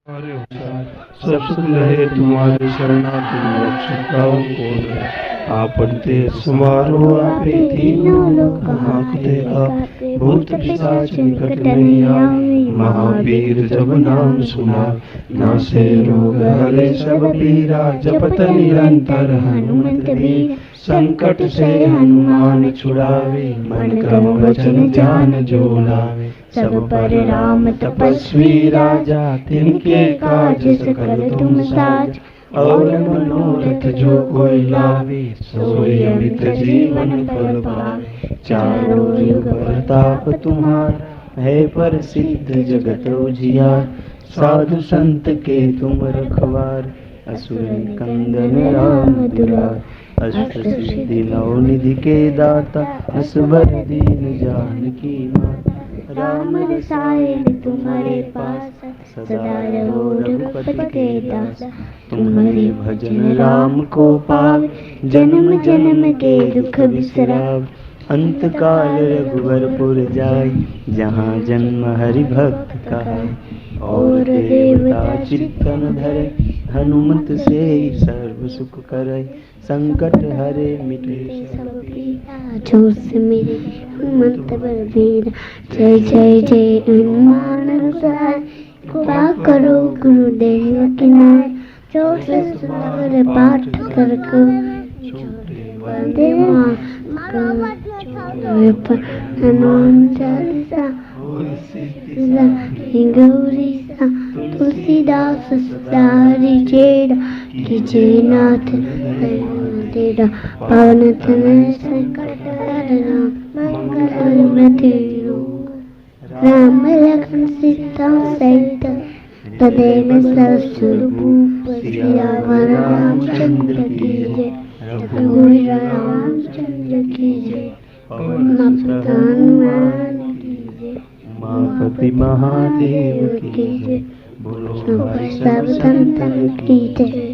हमारे उद्धार सब सुख लहे तुम्हारे शरणागति रक्षकाओं को है। आपन ते समारो आपे तीनों लोक हाँकते का भूत पिशाच निकट नहीं आवे। महावीर जब नाम सुना नासे रोग हरे सब पीरा। जपत निरंतर हनुमत वीर संकट से हनुमान छुड़ावे। मन क्रम वचन ध्यान जो लावे सब पर राम तपस्वी राजा। तिनके काज सकल तुम साज और मनोरथ जो कोई लावे सोई अमित जीवन फल पावे। चारों युग प्रताप तुम्हारा है प्रसिद्ध जगत उजियार। साधु संत के तुम रखवार असुर कंदन राम दुलार। अष्ट सिद्धि नौ निधि के दाता असबर दीन जानकी माता। राम रसायन तुम्हारे पास सदा रहो रघुपति के दास। तुम्हारे भजन राम को पावे जन्म जन्म के दुख बिसराव। अंत काल रघुवरपुर जाई जहाँ जन्म हरि भक्त कहाई। और देवता चित्तन धरे हनुमत से सर्व सुख करे। संकट हरे मिटे सब पीरा जो सुमिरे हनुमत बलबीर। जय जय जय हनुमान गोसाई कृपा करो गुरुदेव की नाय। जो सुंदर पाठ कर को वंदे हनुमान चालीसा गौरी सा तुलसीदास सदारि चेरा। कीजिए नाथ तेरा पावन तनय संकट हरना मंगल मूर्ति राम लखन सीता सहित हृदय में सरस्वरूप सियावर रामचंद्र की जय। रघुवीर रामचंद्र की जय। हनुमान की जय। उमापति महादेव की जय। बोलो सब संतन की जय।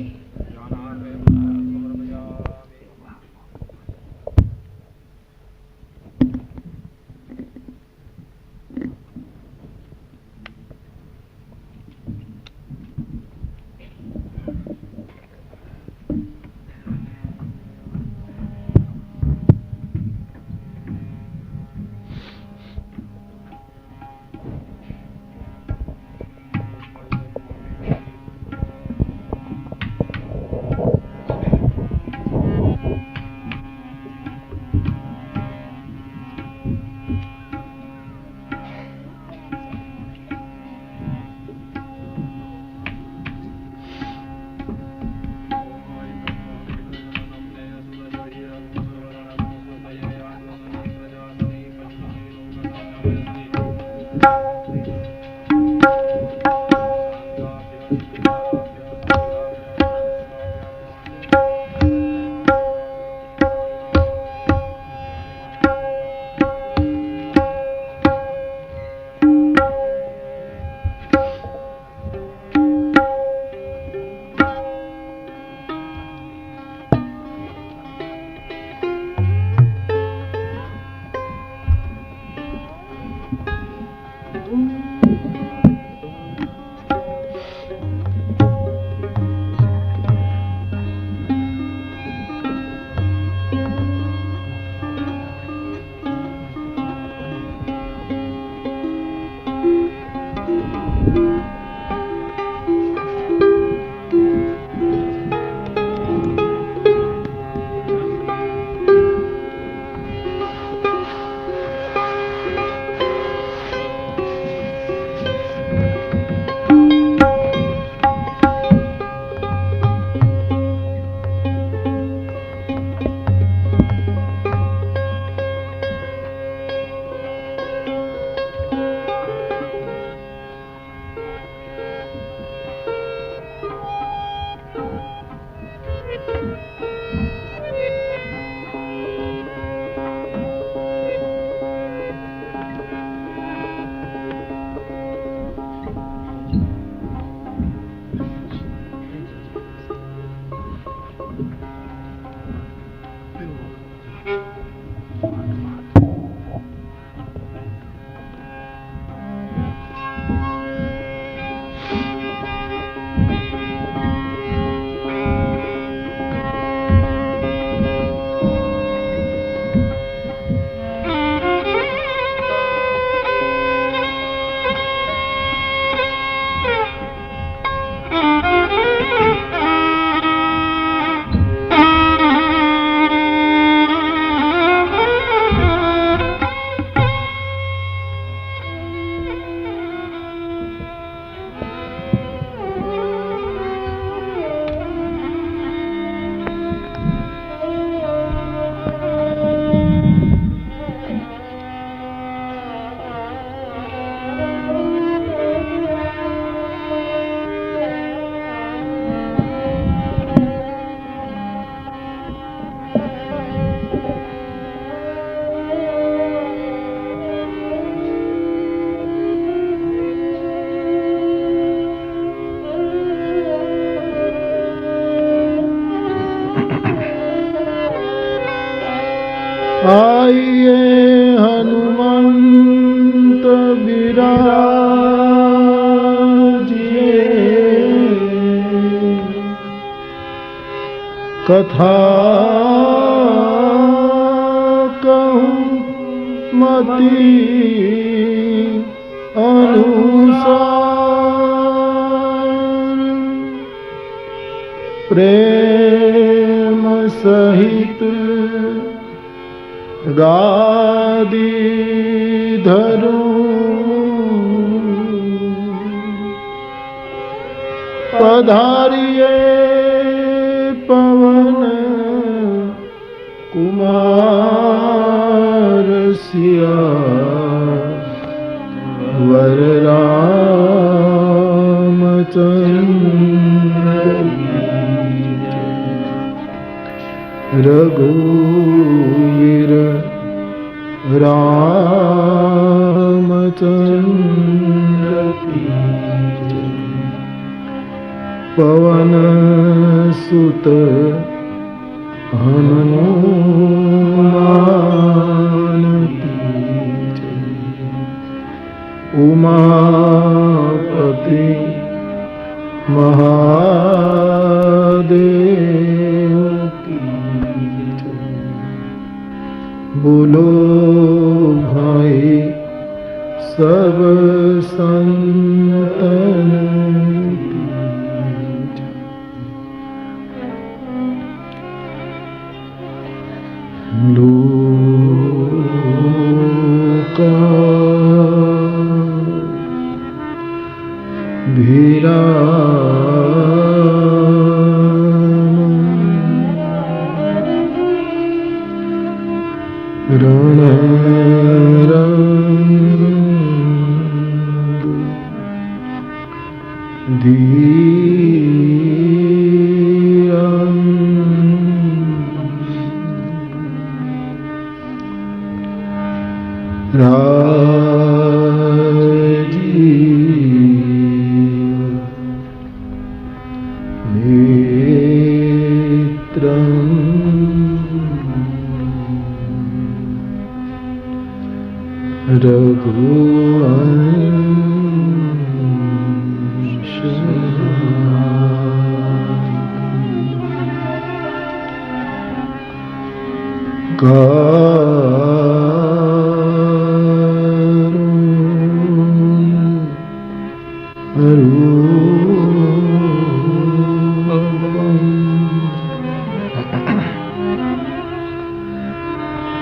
कथा कहूँ मति अनुसार, प्रेम सहित गादी धरूं, पधारिए पवन कुमार सिया वर रामचंद्र रघुवीर रामचंद्र की पवन सुत हनुमान की उमापति महादेव की बोलो भाई सब संतन लोका रण रंग धीरं राजीव नेत्रं रघुवंश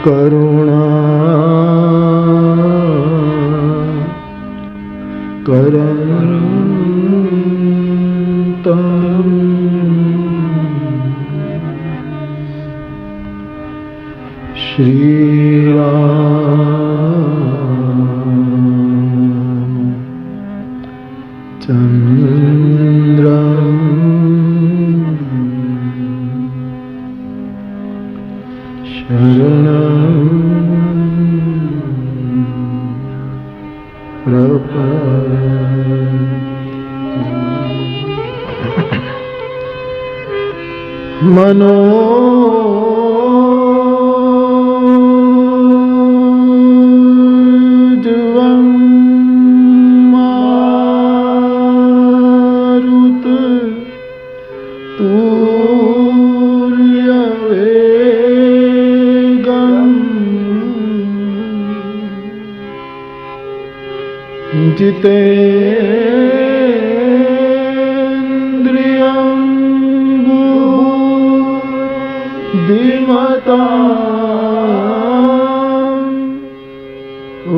करुणा करंतं श्री रामचंद्रं शरणं मनोजवं मारुत तुल्यवेगं जितेन्द्रियं बुद्धिमतां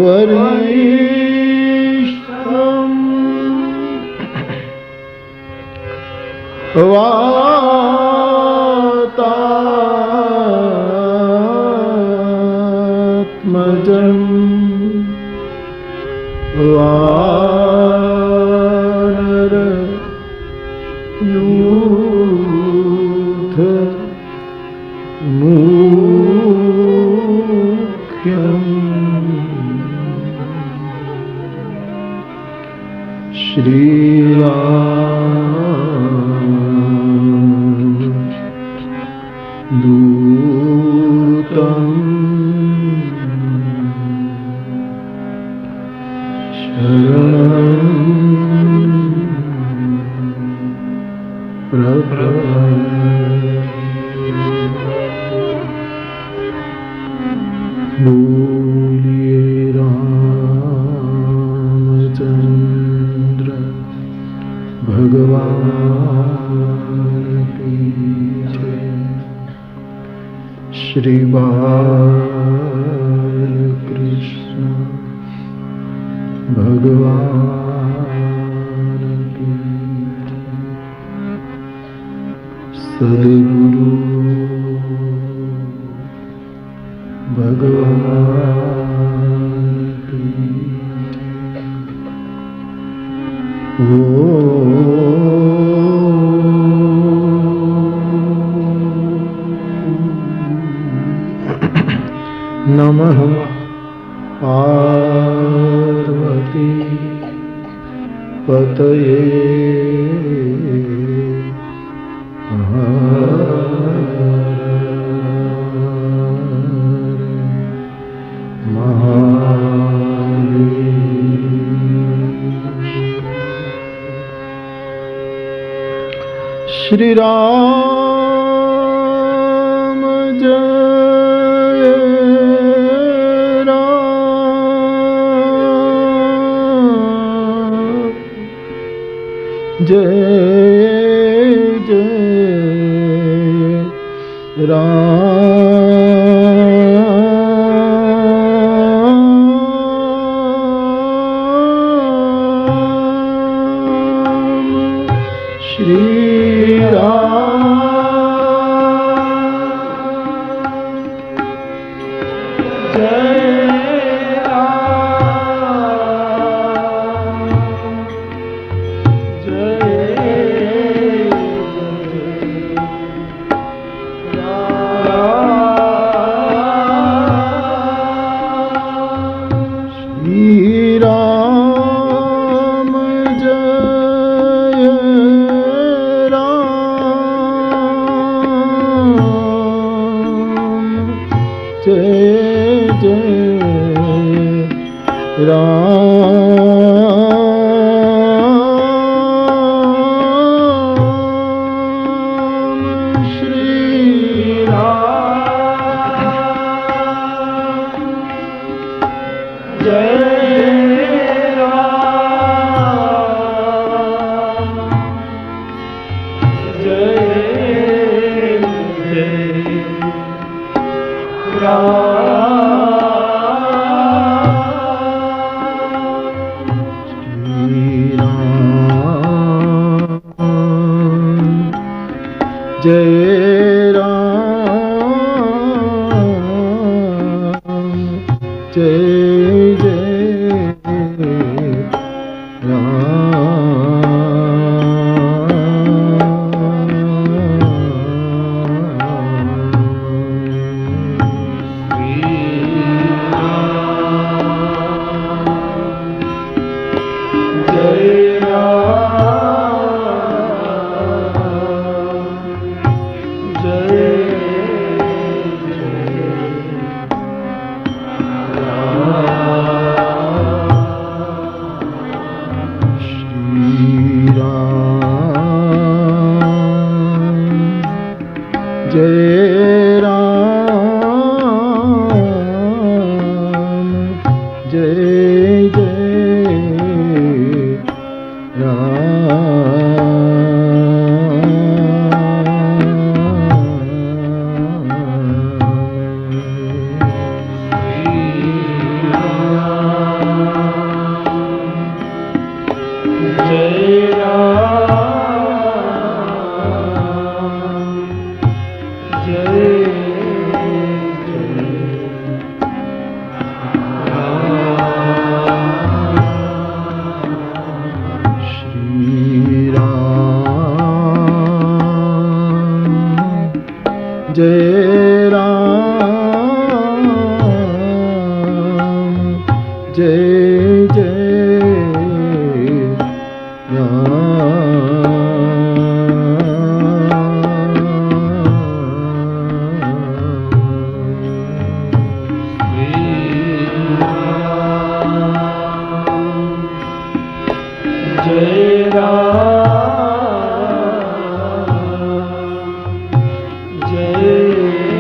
वरिष्ठं वातात्मजं वानर यूथ मुख्यं श्री दूतं शरणं प्रपद्ये। बोलिए रामचंद्र भगवान की जय। श्री बालकृष्ण भगवान की जय। सद्गुरु भगवान की जय। नमः पार्वती पतये श्री राम जय राम जय जय राम। श्री जय राम जय जय जय राम जय जय राम जय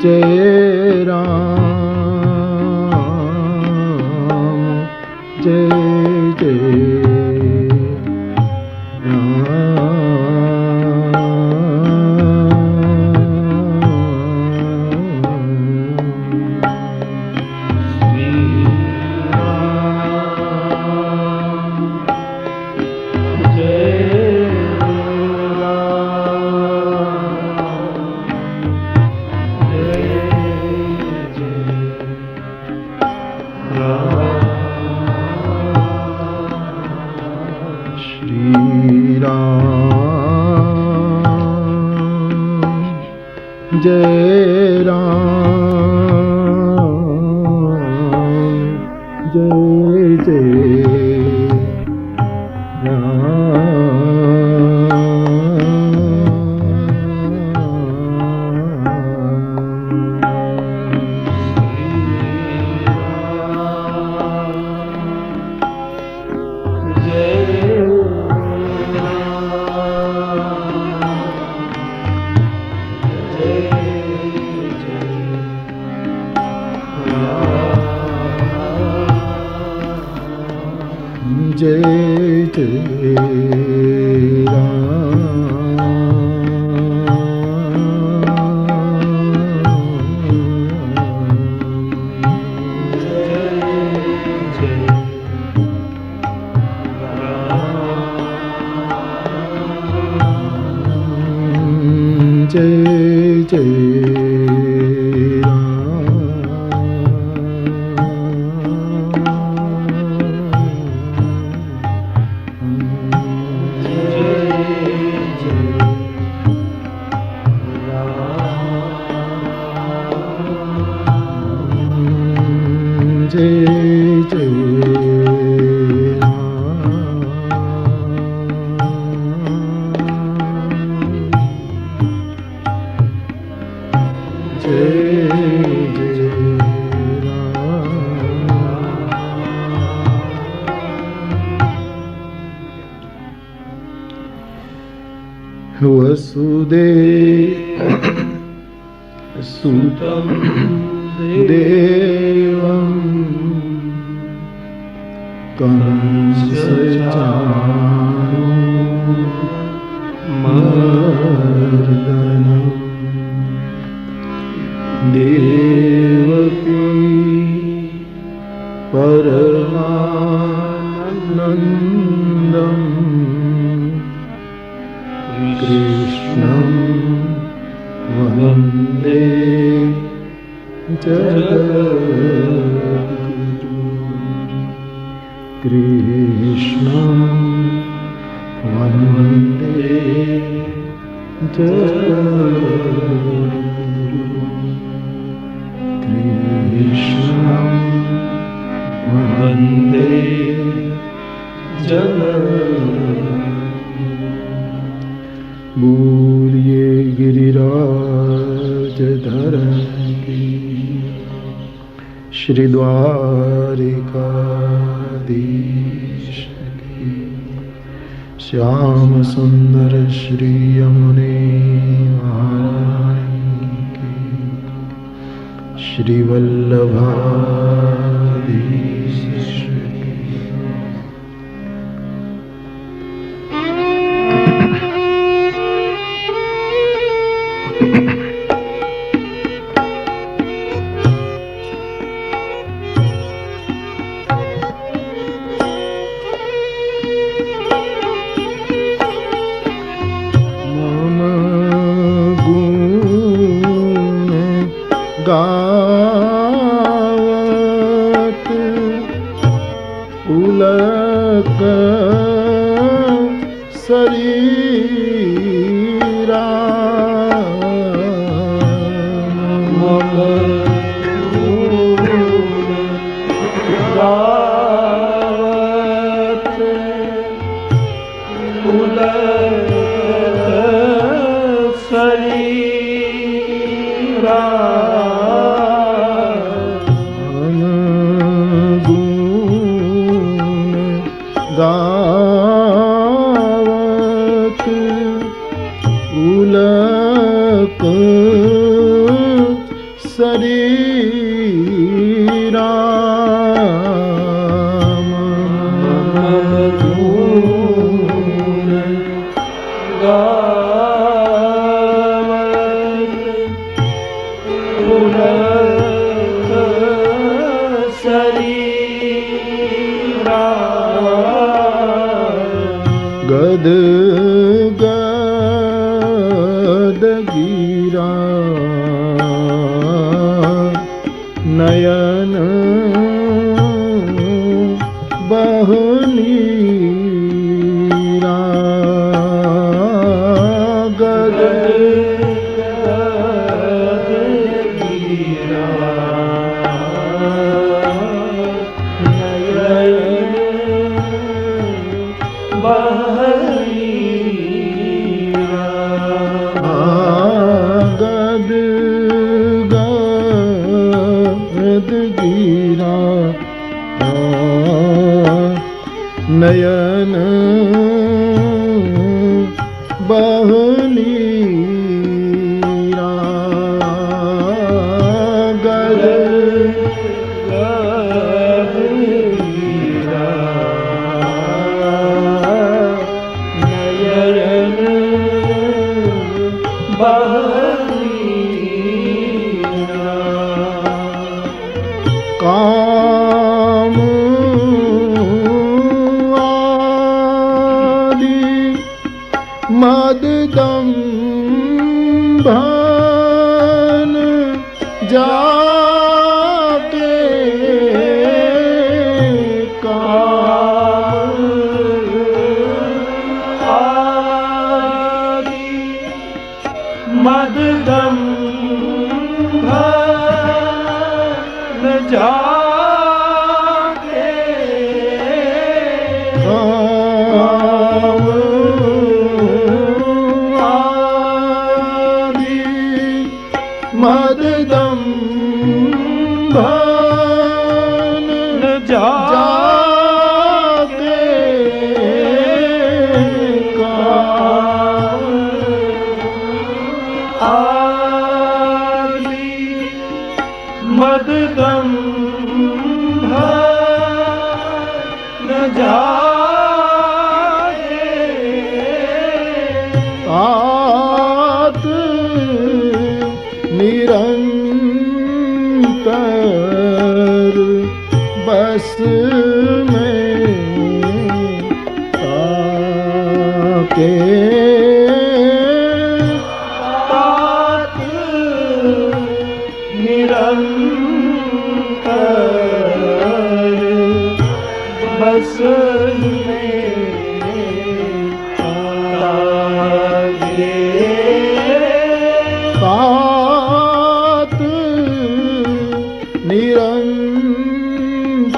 जय राम जय जय जय राम जय जय जय जय राम जय जय वसुदेव सुतं देवं कंसचाणूरमर्दनं देवकी परमानन्दं कृष्णं वन्दे जगद्गुरुं कृष्णं वन्दे जगद्गुरुं कृष्णं वन्दे जगद्गुरुं। बोलिए गिरिराजधरण की श्री द्वारिकाधीश की श्याम सुंदर श्री यमुने महारानी की श्री वल्लभाधीश गावत उलक शरीरा गावत उलक शरीरा गावत उलक शरीरा गद गद गिरा नयन बहनीरा गद गद गिरा गद गद गिरा नयन बहनीरा गद गद गिरा नयन बहनीरा काम आदि मददम्भन जाके काम आदि मददम्भन जाके काम आदि मददम्भन जाके काम आदि मददम्भन जाके आत निरंतर बस में आके तात निरंतर बस में आगे तात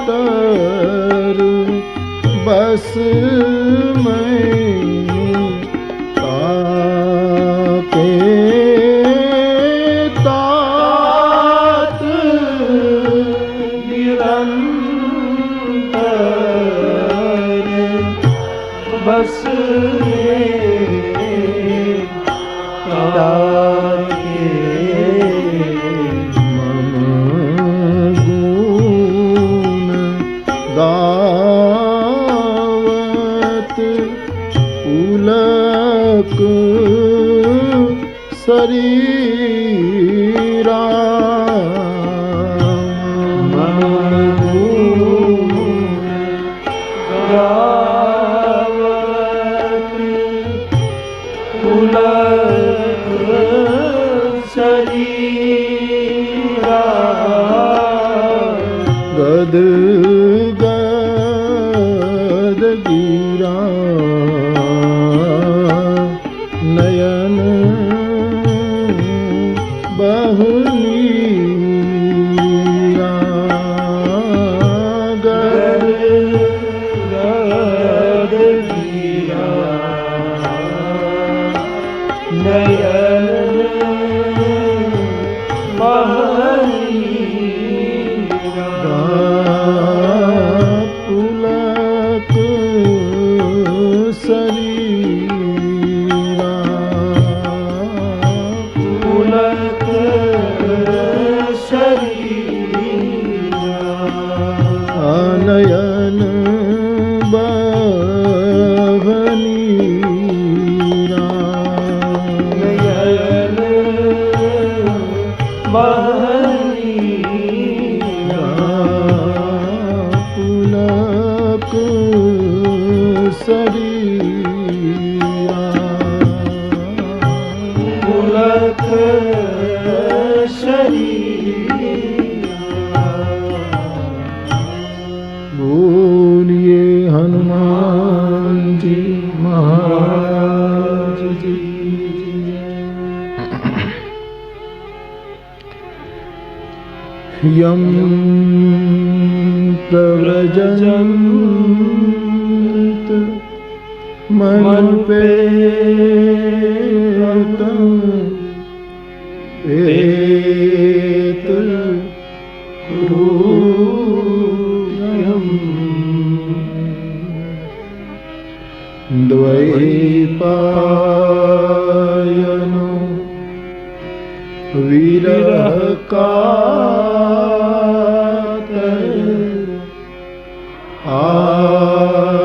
निरंतर बस में आके तात निरंतर बस आके मम गुण गावत पुलक शरीरा मम गुण गावत पुलक शरीरा गद गद गिरा नयन बहनीरा गद गद गिरा नयन बहनीरा पुलक शरीरा पुलक बहनिया पुलक शरीरा पुलक शरीरा। बोलिए हनुमान जी महाराज जी। यम प्रव्रजन्त मनुपेतम् एत क्रूरम् द्वैपायनो विरह कातर आजुहाव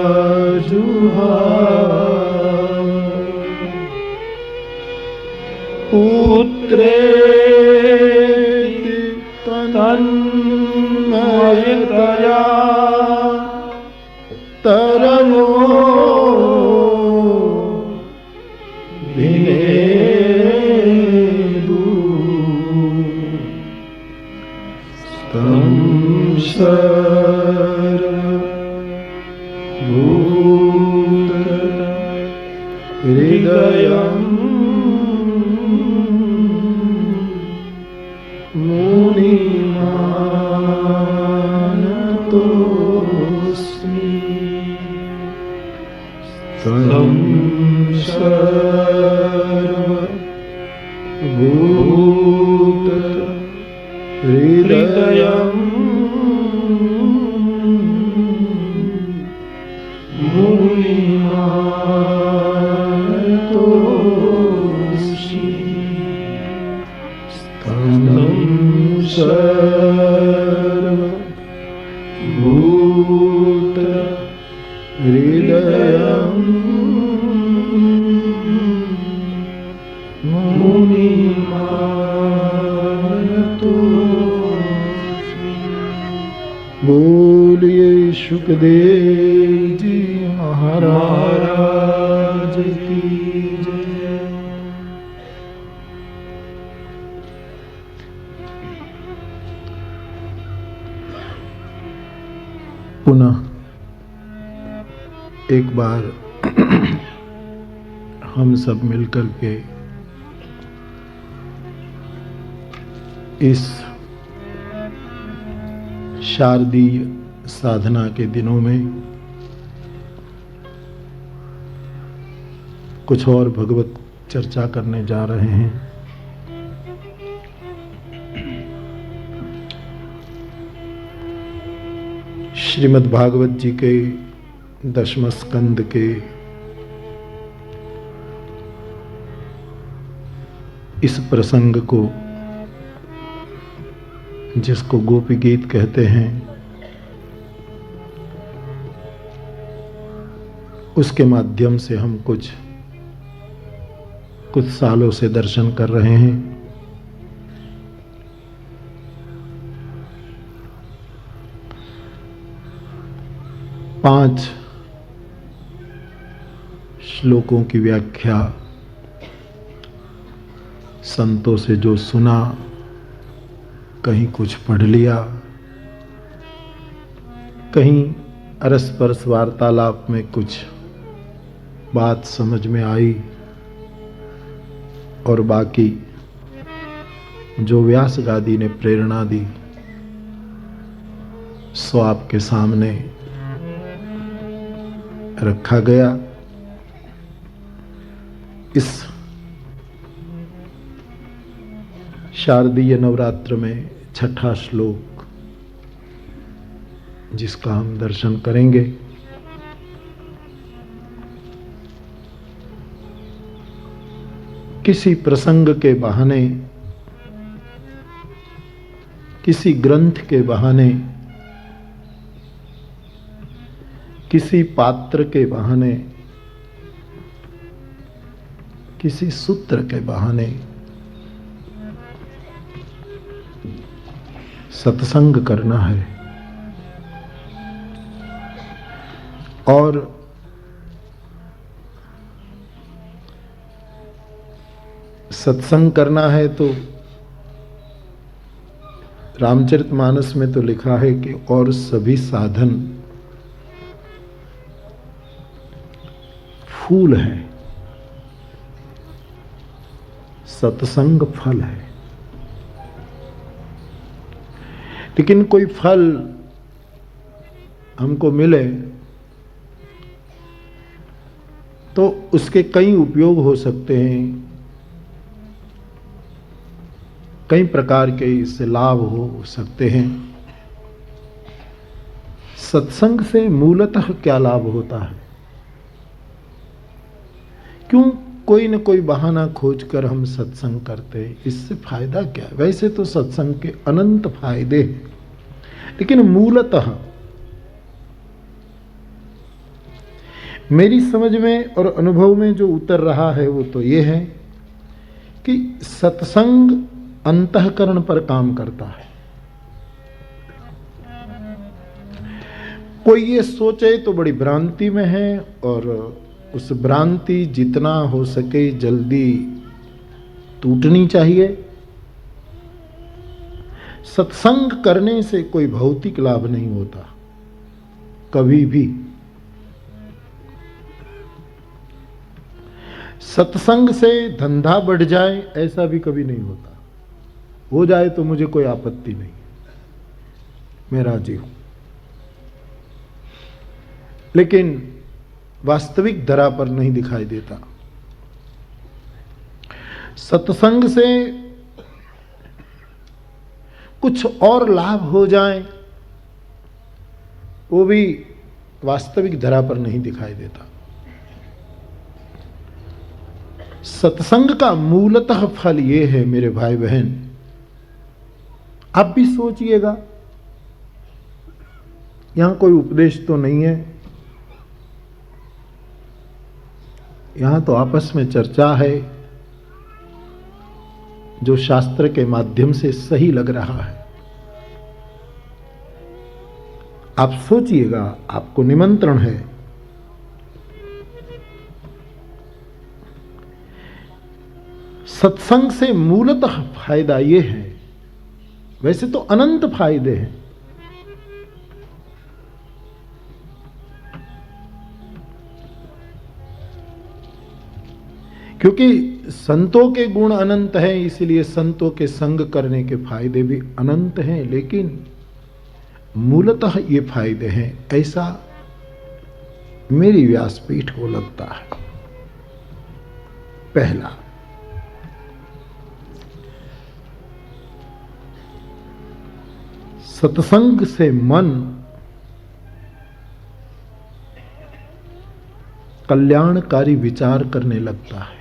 पुत्रेति तन्मयतया तरलो भिनेदु तं सर्वभूत हृदयम् मुनिमानतोऽस्मि तं सर्वभूत हृदयम् मुनिमानतोऽस्मि तं सर्वभूत हृदयम् मुनिमानतोऽस्मि। बोलिए सुखदेव जी महाराज की जय। पुनः एक बार हम सब मिलकर के इस शारदीय साधना के दिनों में कुछ और भगवत चर्चा करने जा रहे हैं। श्रीमद् भागवत जी के 10वें स्कंद के इस प्रसंग को, जिसको गोपी गीत कहते हैं, उसके माध्यम से हम कुछ सालों से दर्शन कर रहे हैं। पांच श्लोकों की व्याख्या संतों से जो सुना, कहीं कुछ पढ़ लिया, कहीं अरस-परस वार्तालाप में कुछ बात समझ में आई, और बाकी जो व्यास गादी ने प्रेरणा दी सो आपके सामने रखा गया। इस शारदीय नवरात्र में छठा श्लोक जिसका हम दर्शन करेंगे, किसी प्रसंग के बहाने, किसी ग्रंथ के बहाने, किसी पात्र के बहाने, किसी सूत्र के बहाने सत्संग करना है और सत्संग करना है तो रामचरितमानस में तो लिखा है कि और सभी साधन फूल है, सत्संग फल है। लेकिन कोई फल हमको मिले तो उसके कई उपयोग हो सकते हैं, कई प्रकार के इससे लाभ हो सकते हैं। सत्संग से मूलतः क्या लाभ होता है? क्यों कोई न कोई बहाना खोजकर हम सत्संग करते हैं? इससे फायदा क्या है? वैसे तो सत्संग के अनंत फायदे हैं, लेकिन मूलतः मेरी समझ में और अनुभव में जो उतर रहा है वो तो ये है कि सत्संग अंतःकरण पर काम करता है। कोई ये सोचे तो बड़ी भ्रांति में है और उस भ्रांति जितना हो सके जल्दी टूटनी चाहिए। सत्संग करने से कोई भौतिक लाभ नहीं होता कभी भी। सत्संग से धंधा बढ़ जाए ऐसा भी कभी नहीं होता। हो जाए तो मुझे कोई आपत्ति नहीं, मैं राजी हूं, लेकिन वास्तविक धरा पर नहीं दिखाई देता। सत्संग से कुछ और लाभ हो जाए वो भी वास्तविक धरा पर नहीं दिखाई देता। सत्संग का मूलतः फल ये है मेरे भाई बहन, आप भी सोचिएगा। यहां कोई उपदेश तो नहीं है, यहां तो आपस में चर्चा है जो शास्त्र के माध्यम से सही लग रहा है। आप सोचिएगा, आपको निमंत्रण है। सत्संग से मूलतः फायदा यह है, वैसे तो अनंत फायदे हैं, क्योंकि संतों के गुण अनंत हैं, इसलिए संतों के संग करने के फायदे भी अनंत हैं। लेकिन मूलतः ये फायदे हैं, ऐसा मेरी व्यासपीठ को लगता है। पहला, सत्संग से मन कल्याणकारी विचार करने लगता है।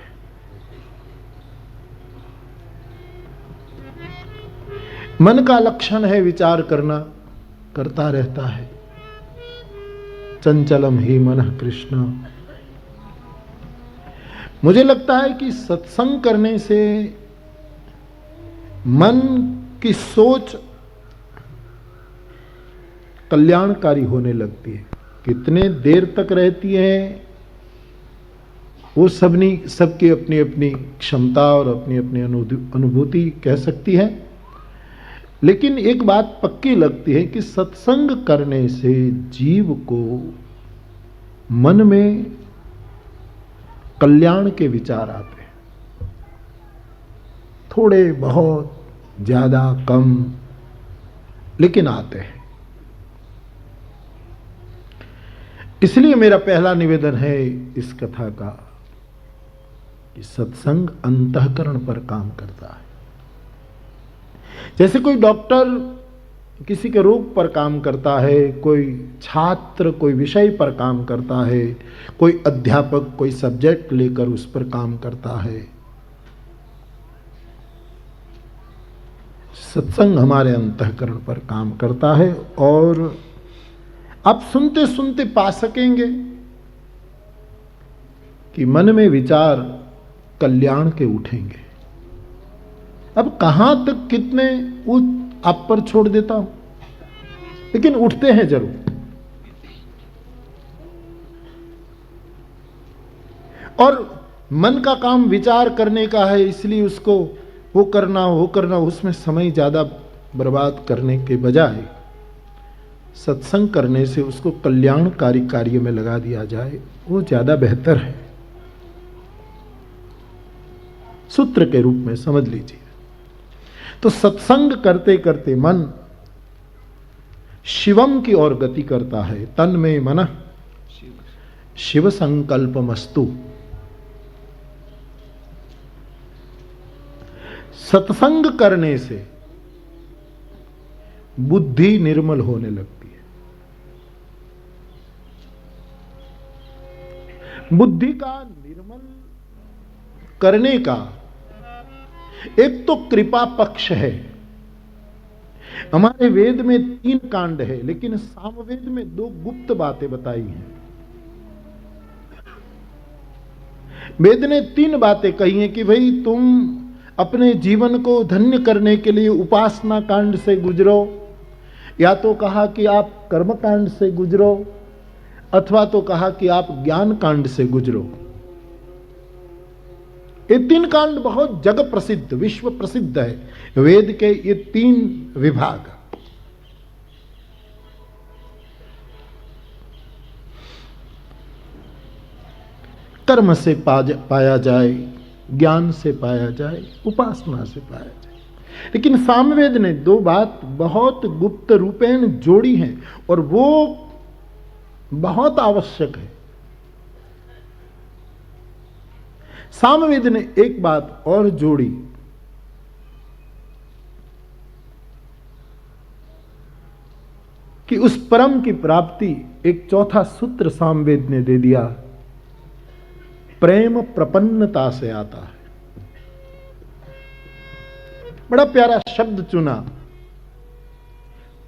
मन का लक्षण है विचार करना, करता रहता है। चंचलम ही मनः कृष्ण। मुझे लगता है कि सत्संग करने से मन की सोच कल्याणकारी होने लगती है। कितने देर तक रहती है वो सबकी अपनी अपनी क्षमता और अपनी अपनी अनुभूति कह सकती है, लेकिन एक बात पक्की लगती है कि सत्संग करने से जीव को मन में कल्याण के विचार आते हैं। थोड़े बहुत, ज्यादा, कम, लेकिन आते हैं। इसलिए मेरा पहला निवेदन है इस कथा का कि सत्संग अंतःकरण पर काम करता है। जैसे कोई डॉक्टर किसी के रोग पर काम करता है, कोई छात्र कोई विषय पर काम करता है, कोई अध्यापक कोई सब्जेक्ट लेकर उस पर काम करता है। सत्संग हमारे अंतःकरण पर काम करता है और आप सुनते सुनते पा सकेंगे कि मन में विचार कल्याण के उठेंगे। अब कहां तक कितने आप पर छोड़ देता हूं, लेकिन उठते हैं जरूर। और मन का काम विचार करने का है, इसलिए उसको वो करना, उसमें समय ज्यादा बर्बाद करने के बजाय सत्संग करने से उसको कल्याणकारी कार्य में लगा दिया जाए, वो ज्यादा बेहतर है। सूत्र के रूप में समझ लीजिए। तो सत्संग करते करते मन शिवम की ओर गति करता है। तन में मन शिव संकल्पमस्तु। सत्संग करने से बुद्धि निर्मल होने लगती है। बुद्धि का निर्मल करने का एक तो कृपा पक्ष है। हमारे वेद में 3 कांड है, लेकिन सामवेद में 2 गुप्त बातें बताई हैं। वेद ने 3 बातें कही हैं कि भाई तुम अपने जीवन को धन्य करने के लिए उपासना कांड से गुजरो, या तो कहा कि आप कर्म कांड से गुजरो, अथवा तो कहा कि आप ज्ञान कांड से गुजरो। ये 3 कांड बहुत जग प्रसिद्ध, विश्व प्रसिद्ध है वेद के ये 3 विभाग। कर्म से पाया जाए, ज्ञान से पाया जाए, उपासना से पाया जाए। लेकिन सामवेद ने 2 बात बहुत गुप्त रूपेण जोड़ी हैं, और वो बहुत आवश्यक है। सामवेद ने एक बात और जोड़ी कि उस परम की प्राप्ति, एक चौथा सूत्र सामवेद ने दे दिया, प्रेम प्रपन्नता से आता है। बड़ा प्यारा शब्द चुना,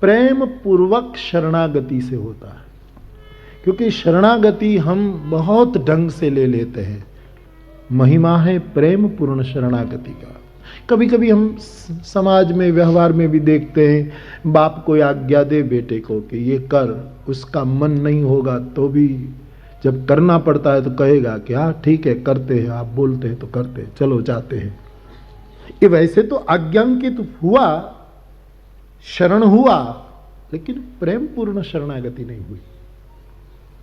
प्रेम पूर्वक शरणागति से होता है। क्योंकि शरणागति हम बहुत ढंग से ले लेते हैं, महिमा है प्रेम पूर्ण शरणागति का। कभी कभी हम समाज में, व्यवहार में भी देखते हैं, बाप को आज्ञा दे बेटे को कि ये कर, उसका मन नहीं होगा तो भी जब करना पड़ता है तो कहेगा कि हाँ ठीक है करते हैं, आप बोलते हैं तो करते हैं, चलो जाते हैं। ये वैसे तो आज्ञांकित हुआ, शरण हुआ, लेकिन प्रेम पूर्ण शरणागति नहीं हुई।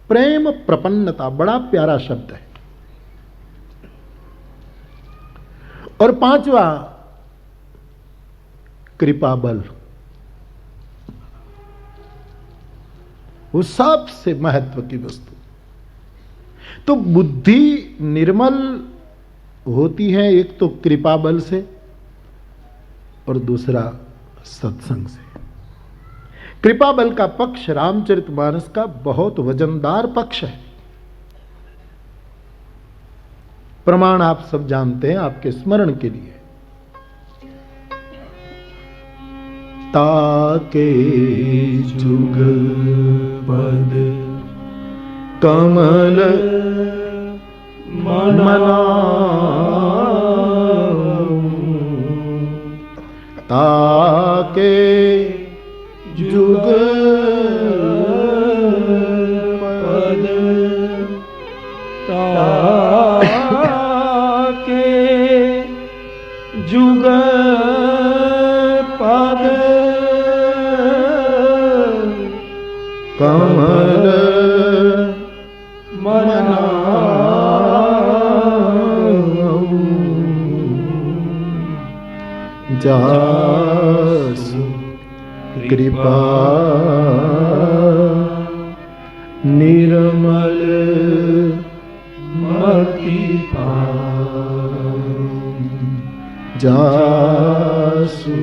प्रेम प्रपन्नता बड़ा प्यारा शब्द है। और 5वां कृपा बल, वो सबसे महत्व की वस्तु। तो बुद्धि निर्मल होती है एक तो कृपा बल से, और दूसरा सत्संग से। कृपा बल का पक्ष रामचरितमानस का बहुत वजनदार पक्ष है। प्रमाण आप सब जानते हैं, आपके स्मरण के लिए। ताके जुग पद कमल मना, ताके जुग पद, ताके जुग पद कमल मना, जासु कृपा निर्मल मति जासु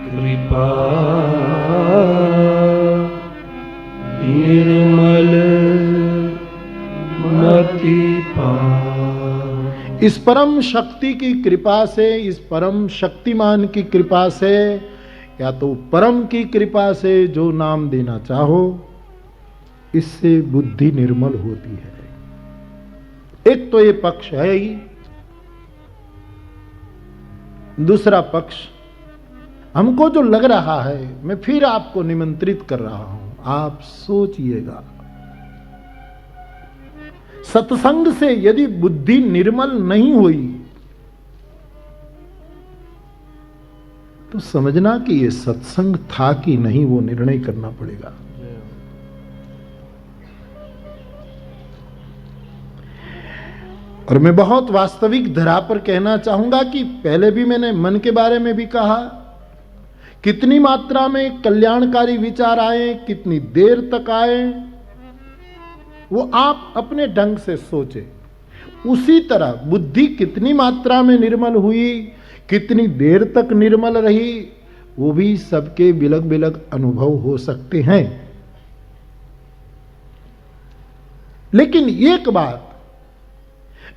कृपा निर्मल मति। इस परम शक्ति की कृपा से, इस परम शक्तिमान की कृपा से, या तो परम की कृपा से जो नाम देना चाहो, इससे बुद्धि निर्मल होती है। एक तो ये पक्ष है ही। दूसरा पक्ष हमको जो लग रहा है, मैं फिर आपको निमंत्रित कर रहा हूं, आप सोचिएगा। सत्संग से यदि बुद्धि निर्मल नहीं हुई तो समझना कि ये सत्संग था कि नहीं, वो निर्णय करना पड़ेगा। और मैं बहुत वास्तविक धरा पर कहना चाहूंगा कि पहले भी मैंने मन के बारे में भी कहा, कितनी मात्रा में कल्याणकारी विचार आए, कितनी देर तक आए, वो आप अपने ढंग से सोचे। उसी तरह बुद्धि कितनी मात्रा में निर्मल हुई, कितनी देर तक निर्मल रही, वो भी सबके बिलग बिलग अनुभव हो सकते हैं। लेकिन एक बात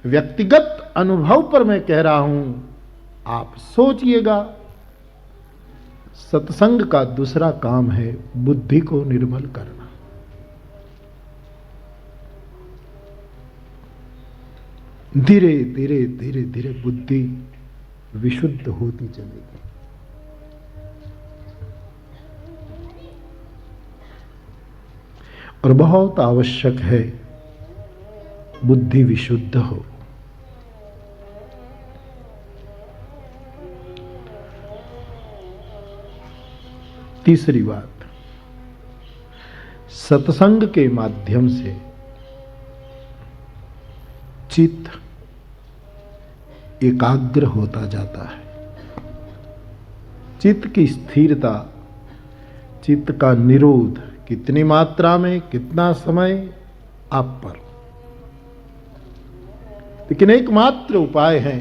व्यक्तिगत अनुभव पर मैं कह रहा हूं, आप सोचिएगा, सत्संग का दूसरा काम है बुद्धि को निर्मल करना। धीरे धीरे धीरे धीरे बुद्धि विशुद्ध होती चलेगी। और बहुत आवश्यक है बुद्धि विशुद्ध हो। तीसरी बात, सत्संग के माध्यम से चित्त एकाग्र होता जाता है। चित्त की स्थिरता, चित्त का निरोध कितनी मात्रा में, कितना समय, आप पर। लेकिन एकमात्र उपाय है,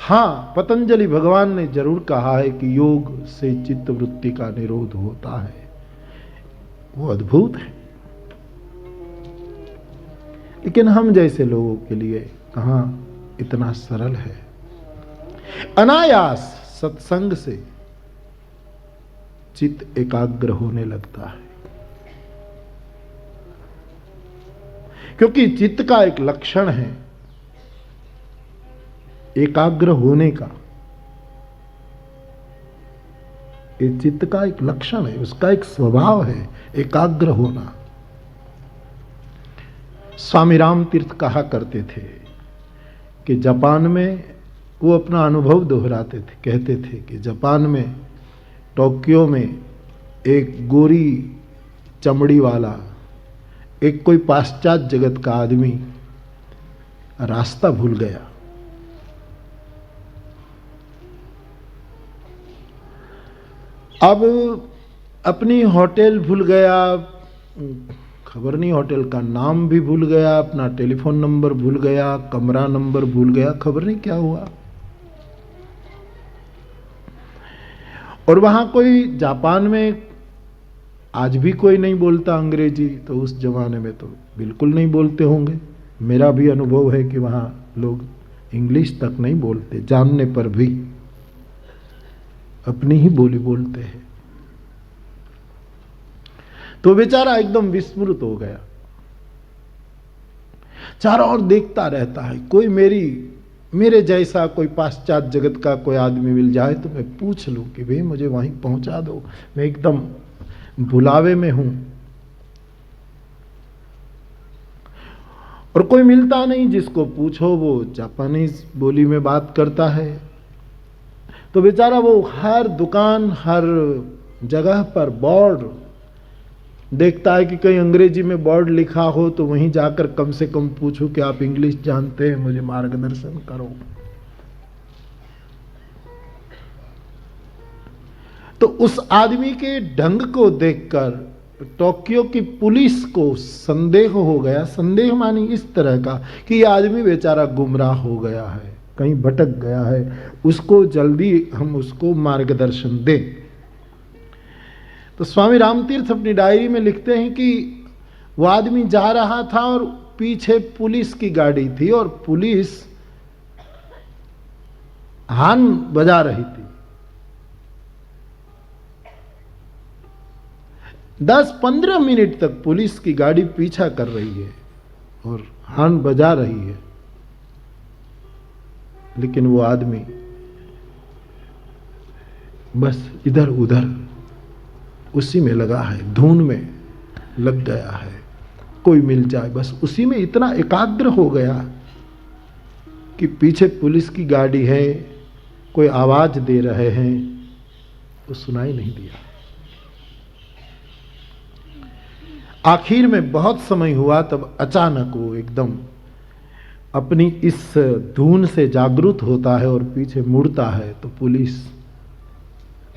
हां, पतंजलि भगवान ने जरूर कहा है कि योग से चित्त वृत्ति का निरोध होता है। वो अद्भुत है, लेकिन हम जैसे लोगों के लिए कहां इतना सरल है। अनायास सत्संग से चित्त एकाग्र होने लगता है, क्योंकि चित्त का एक लक्षण है एकाग्र होने का। ये चित्त का एक लक्षण है, उसका एक स्वभाव है एकाग्र होना। स्वामी राम तीर्थ कहा करते थे कि जापान में, वो अपना अनुभव दोहराते थे, कहते थे कि जापान में, टोक्यो में एक गोरी चमड़ी वाला, एक कोई पाश्चात्य जगत का आदमी रास्ता भूल गया। अब अपनी होटल भूल गया, खबर नहीं, होटल का नाम भी भूल गया, अपना टेलीफोन नंबर भूल गया, कमरा नंबर भूल गया, खबर नहीं क्या हुआ। और वहां कोई, जापान में आज भी कोई नहीं बोलता अंग्रेजी, तो उस जमाने में तो बिल्कुल नहीं बोलते होंगे। मेरा भी अनुभव है कि वहां लोग इंग्लिश तक नहीं बोलते, जानने पर भी अपनी ही बोली बोलते हैं। तो बेचारा एकदम विस्मृत हो गया, चारों ओर देखता रहता है, कोई मेरे जैसा कोई पाश्चात्य जगत का कोई आदमी मिल जाए तो मैं पूछ लूं कि भाई मुझे वहीं पहुंचा दो, मैं एकदम भुलावे में हूं। और कोई मिलता नहीं, जिसको पूछो वो जापानीज बोली में बात करता है। तो बेचारा वो हर दुकान, हर जगह पर बोर्ड देखता है कि कहीं अंग्रेजी में बोर्ड लिखा हो, तो वहीं जाकर कम से कम पूछो कि आप इंग्लिश जानते हैं, मुझे मार्गदर्शन करो। तो उस आदमी के ढंग को देखकर टोक्यो की पुलिस को संदेह हो गया। संदेह मानी इस तरह का कि यह आदमी बेचारा गुमराह हो गया है, कहीं भटक गया है, उसको जल्दी हम उसको मार्गदर्शन दें। तो स्वामी रामतीर्थ अपनी डायरी में लिखते हैं कि वो आदमी जा रहा था और पीछे पुलिस की गाड़ी थी और पुलिस हॉर्न बजा रही थी। 10-15 मिनट तक पुलिस की गाड़ी पीछा कर रही है और हॉर्न बजा रही है, लेकिन वो आदमी बस इधर उधर उसी में लगा है, धुन में लग गया है, कोई मिल जाए बस उसी में इतना एकाग्र हो गया कि पीछे पुलिस की गाड़ी है, कोई आवाज दे रहे हैं, वो सुनाई नहीं दिया। आखिर में बहुत समय हुआ, तब अचानक वो एकदम अपनी इस धुन से जागरूक होता है और पीछे मुड़ता है तो पुलिस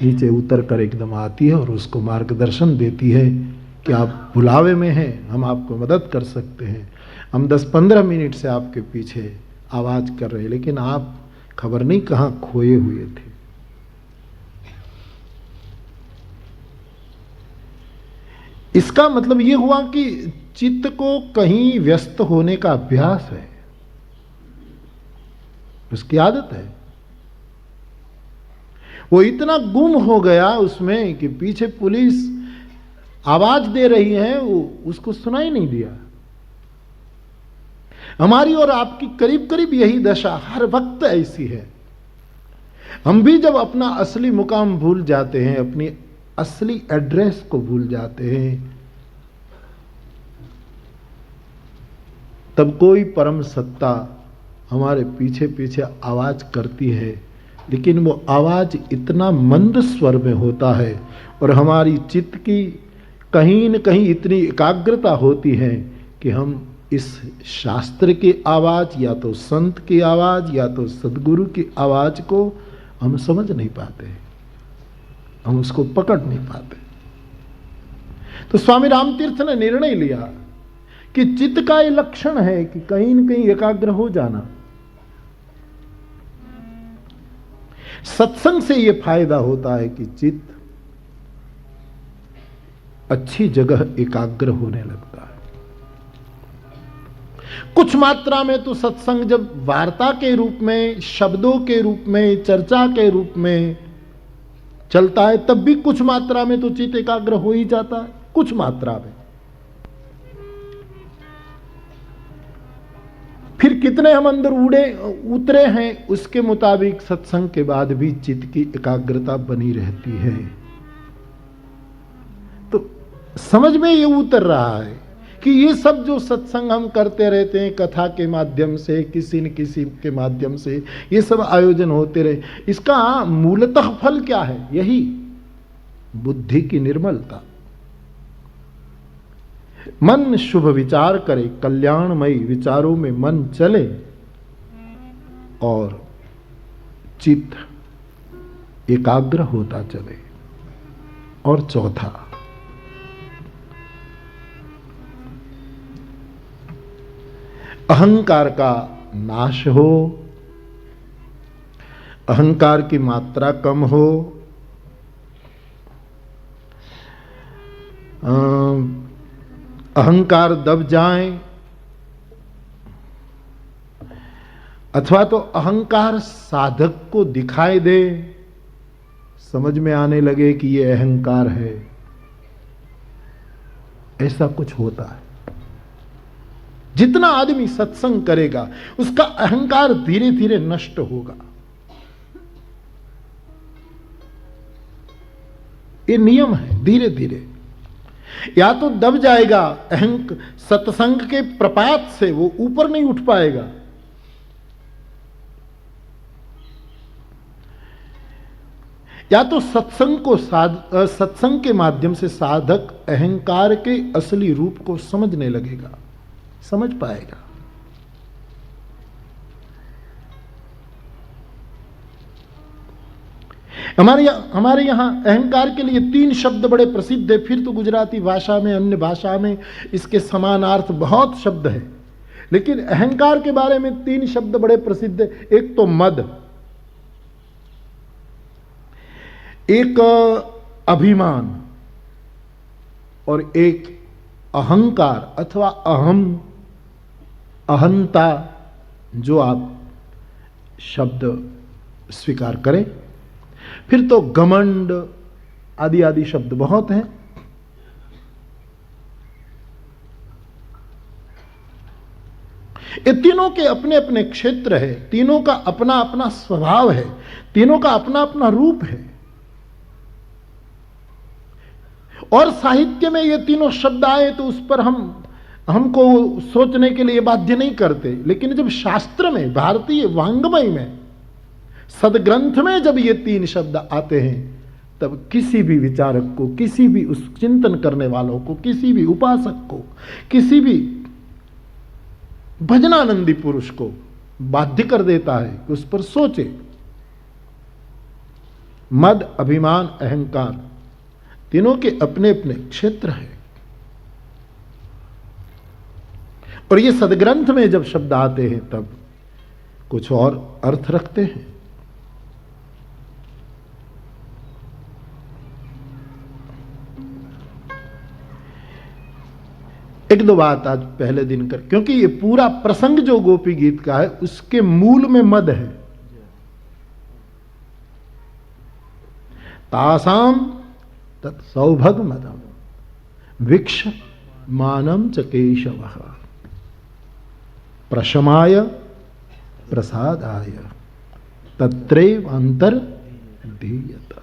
नीचे उतर कर एकदम आती है और उसको मार्गदर्शन देती है कि आप बुलावे में हैं, हम आपको मदद कर सकते हैं, हम 10-15 मिनट से आपके पीछे आवाज कर रहे हैं, लेकिन आप खबर नहीं कहां खोए हुए थे। इसका मतलब यह हुआ कि चित्त को कहीं व्यस्त होने का अभ्यास है, उसकी आदत है। वो इतना गुम हो गया उसमें कि पीछे पुलिस आवाज दे रही है, वो उसको सुनाई नहीं दिया। हमारी और आपकी करीब करीब यही दशा हर वक्त ऐसी है। हम भी जब अपना असली मुकाम भूल जाते हैं, अपनी असली एड्रेस को भूल जाते हैं, तब कोई परम सत्ता हमारे पीछे पीछे आवाज करती है, लेकिन वो आवाज इतना मंद स्वर में होता है और हमारी चित्त की कहीं न कहीं इतनी एकाग्रता होती है कि हम इस शास्त्र की आवाज या तो संत की आवाज या तो सदगुरु की आवाज को हम समझ नहीं पाते, हम उसको पकड़ नहीं पाते। तो स्वामी रामतीर्थ ने निर्णय लिया कि चित्त का ये लक्षण है कि कहीं न कहीं एकाग्र हो जाना। सत्संग से यह फायदा होता है कि चित्त अच्छी जगह एकाग्र होने लगता है। कुछ मात्रा में तो सत्संग जब वार्ता के रूप में, शब्दों के रूप में, चर्चा के रूप में चलता है, तब भी कुछ मात्रा में तो चित्त एकाग्र हो ही जाता है, कुछ मात्रा में। फिर कितने हम अंदर उतरे हैं, उसके मुताबिक सत्संग के बाद भी चित्त की एकाग्रता बनी रहती है। तो समझ में ये उतर रहा है कि ये सब जो सत्संग हम करते रहते हैं, कथा के माध्यम से, किसी न किसी के माध्यम से ये सब आयोजन होते रहे, इसका मूलतः फल क्या है? यही बुद्धि की निर्मलता। मन शुभ विचार करे, कल्याणमयी विचारों में मन चले और चित्त एकाग्र होता चले। और चौथा, अहंकार का नाश हो, अहंकार की मात्रा कम हो, अहंकार दब जाए, अथवा तो अहंकार साधक को दिखाई दे, समझ में आने लगे कि ये अहंकार है, ऐसा कुछ होता है। जितना आदमी सत्संग करेगा उसका अहंकार धीरे धीरे नष्ट होगा। ये नियम है, धीरे धीरे या तो दब जाएगा सत्संग के प्रपात से, वो ऊपर नहीं उठ पाएगा, या तो सत्संग के माध्यम से साधक अहंकार के असली रूप को समझने लगेगा, समझ पाएगा। हमारे यहां अहंकार के लिए 3 शब्द बड़े प्रसिद्ध है। फिर तो गुजराती भाषा में, अन्य भाषा में इसके समानार्थ बहुत शब्द है, लेकिन अहंकार के बारे में 3 शब्द बड़े प्रसिद्ध है। एक तो मद, एक अभिमान और एक अहंकार अथवा अहंता, जो आप शब्द स्वीकार करें। फिर तो घमंड आदि आदि शब्द बहुत हैं। ये तीनों के अपने अपने क्षेत्र है, तीनों का अपना अपना स्वभाव है, तीनों का अपना अपना रूप है। और साहित्य में ये तीनों शब्द आए तो उस पर हमको सोचने के लिए बाध्य नहीं करते, लेकिन जब शास्त्र में, भारतीय वांग्मय में, सदग्रंथ में जब ये तीन शब्द आते हैं, तब किसी भी विचारक को, किसी भी उस चिंतन करने वालों को, किसी भी उपासक को, किसी भी भजनानंदी पुरुष को बाध्य कर देता है कि उस पर सोचे। मद, अभिमान, अहंकार, तीनों के अपने अपने क्षेत्र हैं, और ये सदग्रंथ में जब शब्द आते हैं तब कुछ और अर्थ रखते हैं। एक दो बात आज पहले दिन कर, क्योंकि ये पूरा प्रसंग जो गोपी गीत का है उसके मूल में मद है। तासाम तत्सौभग मदम वीक्ष मानम च केशवः प्रशमाय प्रसादाय तत्रैव अंतर्धीयत।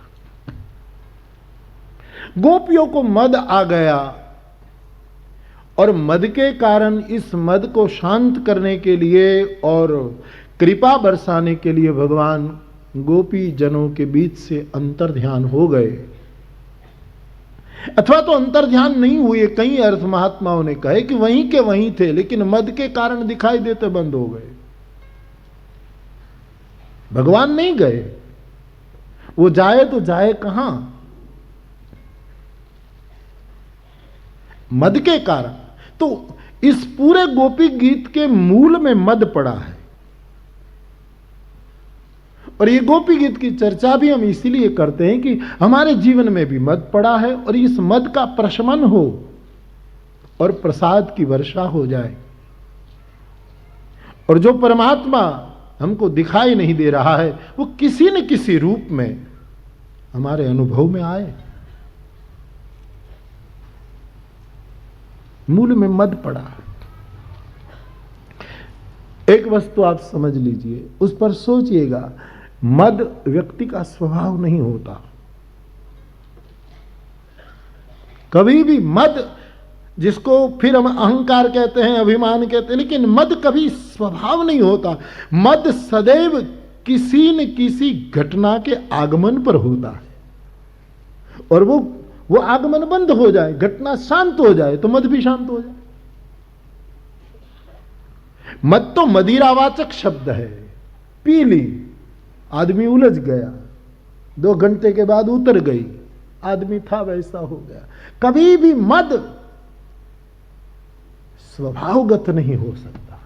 गोपियों को मद आ गया और मद के कारण इस मद को शांत करने के लिए और कृपा बरसाने के लिए भगवान गोपी जनों के बीच से अंतर्ध्यान हो गए, अथवा तो अंतर्ध्यान नहीं हुए। कई अर्थ महात्माओं ने कहे कि वहीं के वहीं थे, लेकिन मद के कारण दिखाई देते बंद हो गए। भगवान नहीं गए, वो जाए तो जाए कहां? मद के कारण। तो इस पूरे गोपी गीत के मूल में मद पड़ा है, और ये गोपी गीत की चर्चा भी हम इसीलिए करते हैं कि हमारे जीवन में भी मद पड़ा है, और इस मद का प्रशमन हो और प्रसाद की वर्षा हो जाए, और जो परमात्मा हमको दिखाई नहीं दे रहा है वो किसी न किसी रूप में हमारे अनुभव में आए। मूल में मद पड़ा है। एक वस्तु आप समझ लीजिए, उस पर सोचिएगा। मद व्यक्ति का स्वभाव नहीं होता। कभी भी मद, जिसको फिर हम अहंकार कहते हैं, अभिमान कहते हैं, लेकिन मद कभी स्वभाव नहीं होता। मद सदैव किसी न किसी घटना के आगमन पर होता है, और वो आगमन बंद हो जाए, घटना शांत हो जाए तो मद भी शांत हो जाए। मद तो मदिरावाचक शब्द है। पी ली, आदमी उलझ गया, 2 घंटे के बाद उतर गई, आदमी था वैसा हो गया। कभी भी मद स्वभावगत नहीं हो सकता।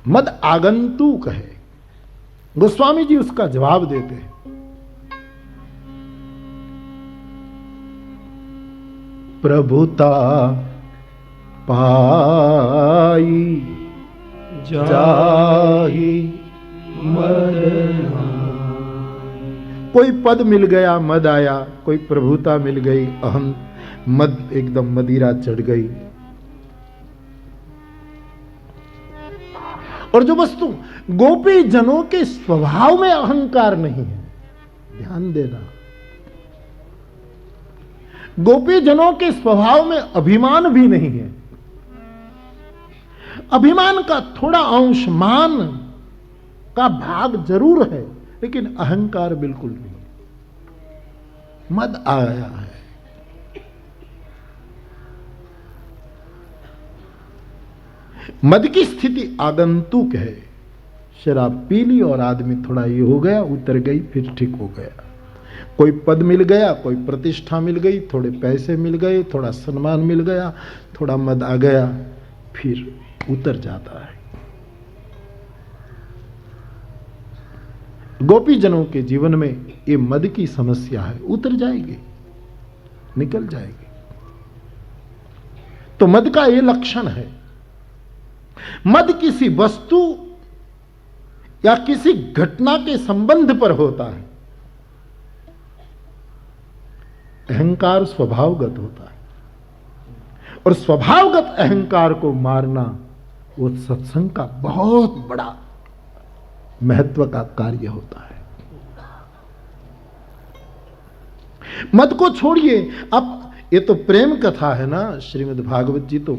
मद आगंतुक है। गोस्वामी जी उसका जवाब देते हैं। प्रभुता पाई जाही मद। कोई पद मिल गया, मद आया। कोई प्रभुता मिल गई, अहम मद, एकदम मदिरा चढ़ गई। और जो वस्तु गोपी जनों के स्वभाव में अहंकार नहीं है, ध्यान देना, गोपी जनों के स्वभाव में अभिमान भी नहीं है। अभिमान का थोड़ा अंश, मान का भाग जरूर है, लेकिन अहंकार बिल्कुल नहीं। मद आया है। मद की स्थिति आगंतुक है। शराब पी ली और आदमी थोड़ा ये हो गया, उतर गई, फिर ठीक हो गया। कोई पद मिल गया, कोई प्रतिष्ठा मिल गई, थोड़े पैसे मिल गए, थोड़ा सम्मान मिल गया, थोड़ा मद आ गया, फिर उतर जाता है। गोपी जनों के जीवन में ये मद की समस्या है। उतर जाएगी, निकल जाएगी। तो मद का ये लक्षण है। मद किसी वस्तु या किसी घटना के संबंध पर होता है। अहंकार स्वभावगत होता है, और स्वभावगत अहंकार को मारना वो सत्संग का बहुत बड़ा महत्व का कार्य होता है। मद को छोड़िए। अब ये तो प्रेम कथा है ना श्रीमद् भागवत जी तो,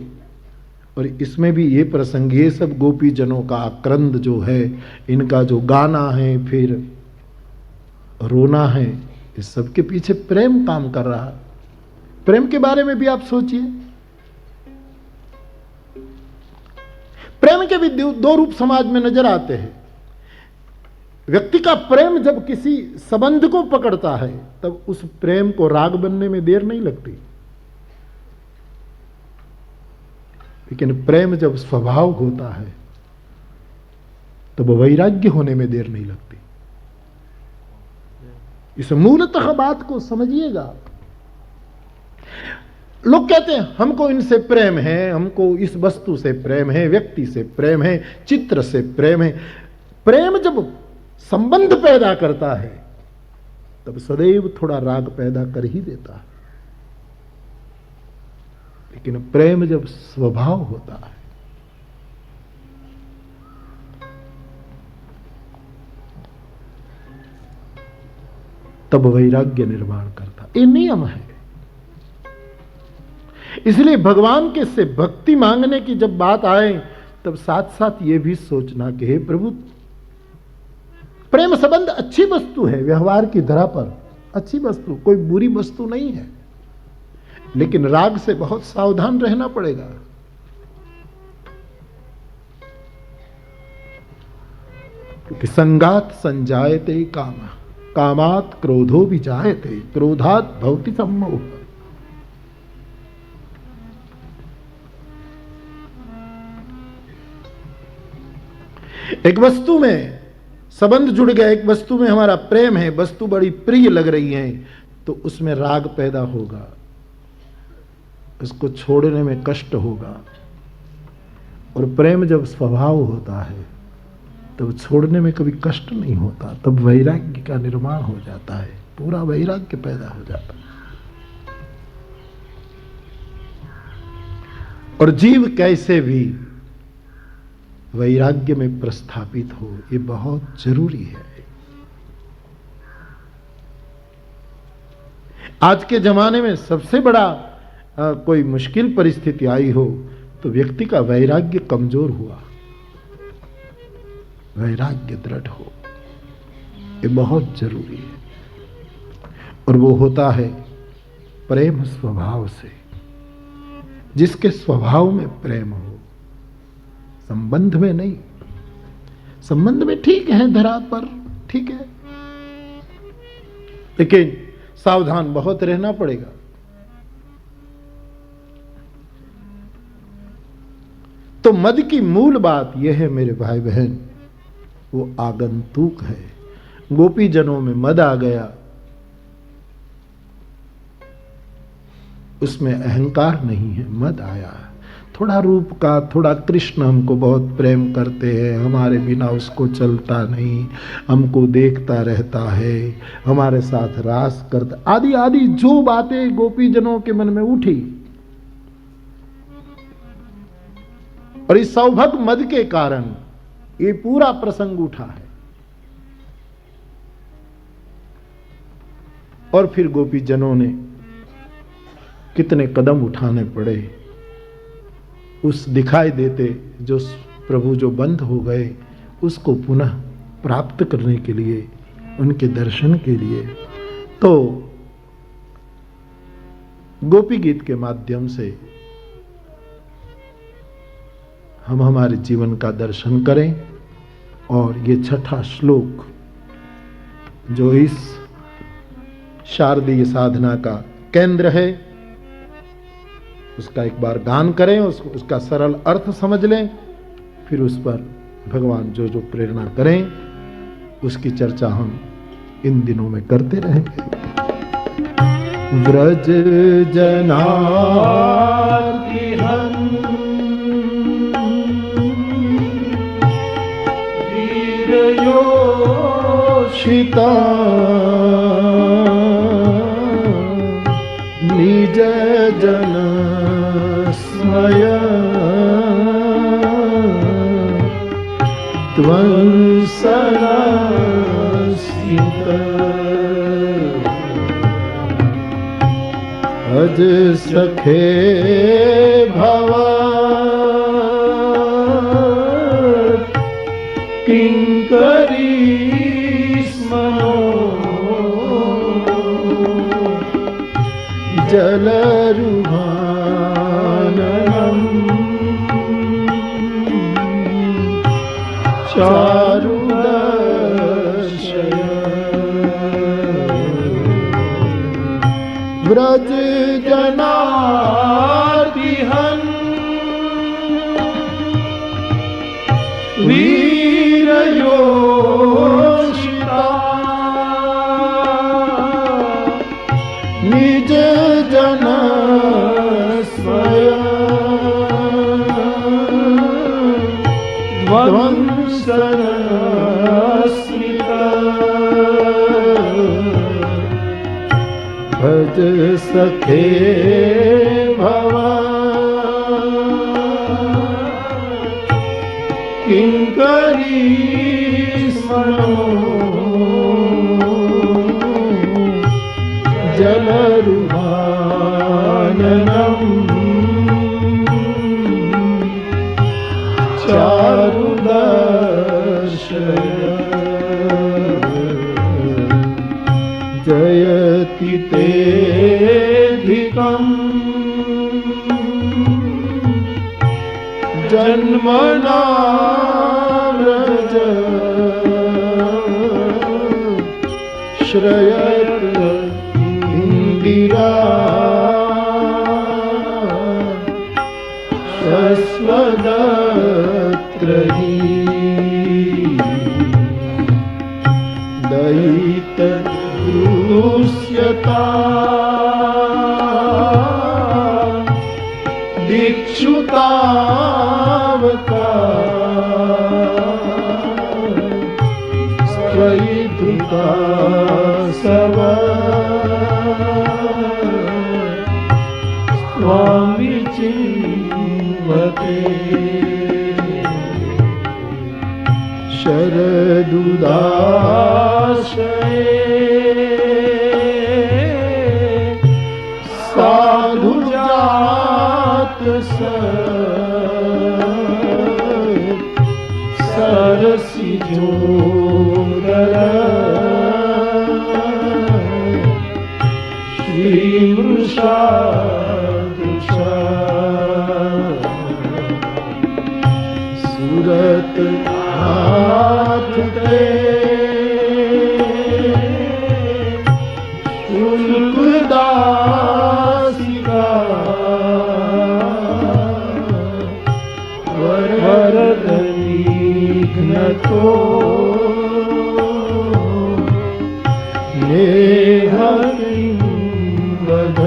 और इसमें भी ये प्रसंग, ये सब गोपी जनों का आक्रंद जो है, इनका जो गाना है फिर रोना है, इस सब के पीछे प्रेम काम कर रहा है। प्रेम के बारे में भी आप सोचिए। प्रेम के भी दो रूप समाज में नजर आते हैं। व्यक्ति का प्रेम जब किसी संबंध को पकड़ता है तब उस प्रेम को राग बनने में देर नहीं लगती, लेकिन प्रेम जब स्वभाव होता है तब वैराग्य होने में देर नहीं लगती। इस मूलतः बात को समझिएगा। लोग कहते हैं हमको इनसे प्रेम है, हमको इस वस्तु से प्रेम है, व्यक्ति से प्रेम है, चित्र से प्रेम है। प्रेम जब संबंध पैदा करता है तब सदैव थोड़ा राग पैदा कर ही देता है, लेकिन प्रेम जब स्वभाव होता है तब वैराग्य निर्माण करता। ये नियम है। इसलिए भगवान के से भक्ति मांगने की जब बात आए तब साथ साथ ये भी सोचना कि हे प्रभु, प्रेम संबंध अच्छी वस्तु है, व्यवहार की धरा पर अच्छी वस्तु, कोई बुरी वस्तु नहीं है, लेकिन राग से बहुत सावधान रहना पड़ेगा। क्योंकि संगात संजायते कामा, कामात क्रोधो भी जायते, क्रोधात भवति सम्मोह। एक वस्तु में संबंध जुड़ गया, एक वस्तु में हमारा प्रेम है, वस्तु बड़ी प्रिय लग रही है, तो उसमें राग पैदा होगा, उसको छोड़ने में कष्ट होगा। और प्रेम जब स्वभाव होता है तब छोड़ने में कभी कष्ट नहीं होता, तब वैराग्य का निर्माण हो जाता है, पूरा वैराग्य पैदा हो जाता है। और जीव कैसे भी वैराग्य में प्रस्थापित हो, ये बहुत जरूरी है। आज के जमाने में सबसे बड़ा कोई मुश्किल परिस्थिति आई हो तो व्यक्ति का वैराग्य कमजोर हुआ, वैराग्य दृढ़ हो, ये बहुत जरूरी है। और वो होता है प्रेम स्वभाव से। जिसके स्वभाव में प्रेम हो, संबंध में नहीं। संबंध में ठीक है, धरा पर ठीक है, लेकिन सावधान बहुत रहना पड़ेगा। तो मद की मूल बात यह है मेरे भाई बहन, वो आगंतुक है। गोपी जनों में मद आ गया, उसमें अहंकार नहीं है, मद आया। थोड़ा रूप का, थोड़ा कृष्ण हमको बहुत प्रेम करते हैं, हमारे बिना उसको चलता नहीं, हमको देखता रहता है, हमारे साथ रास करता, आदि आदि जो बातें गोपी जनों के मन में उठी। और इस सौभाग्य मद के कारण ये पूरा प्रसंग उठा है। और फिर गोपी जनों ने कितने कदम उठाने पड़े उस दिखाई देते जो प्रभु जो बंद हो गए उसको पुनः प्राप्त करने के लिए, उनके दर्शन के लिए। तो गोपी गीत के माध्यम से हम हमारे जीवन का दर्शन करें। और ये छठा श्लोक जो इस शारदीय साधना का केंद्र है, उसका एक बार गान करें, उसका सरल अर्थ समझ लें, फिर उस पर भगवान जो जो प्रेरणा करें उसकी चर्चा हम इन दिनों में करते रहेंगे। व्रज जनार्दिहन्योषिता निज जन स्मय त्वंसरासित भज सखे भव किंकरी स्मरो जलरुहाननम् चारुदर्शय व्रज जनार्दिहन् वीरयोषिता निज जन ध्वंसनस्मिता भज सखे भव किंकरी स्मरो जलरुहाननम् चारुदर्शय जयति तेऽधिकम् जन्मना व्रज श्रयत इंदिरा शश्वदत्रही दयित दृश्यता दीक्षुतावता स्वयिधृता सव स्वामी चिन्वते शरदुदाशये साधु जात सरसी जोदर श्री वृषादृशा सूरत हाथ ते शुल्कदासिका वरदनिघ्न तो नेहलिंगध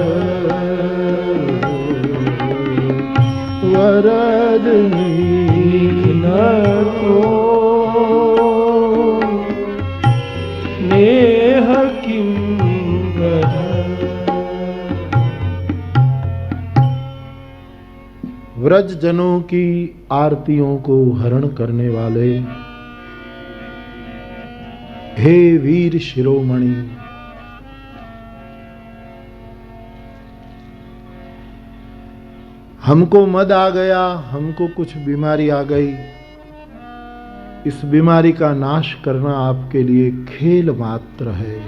वरदनिघ्न तो नेह किंगध। व्रज जनों की आरतियों को हरण करने वाले हे वीर शिरोमणि, हमको मद आ गया, हमको कुछ बीमारी आ गई, इस बीमारी का नाश करना आपके लिए खेल मात्र है।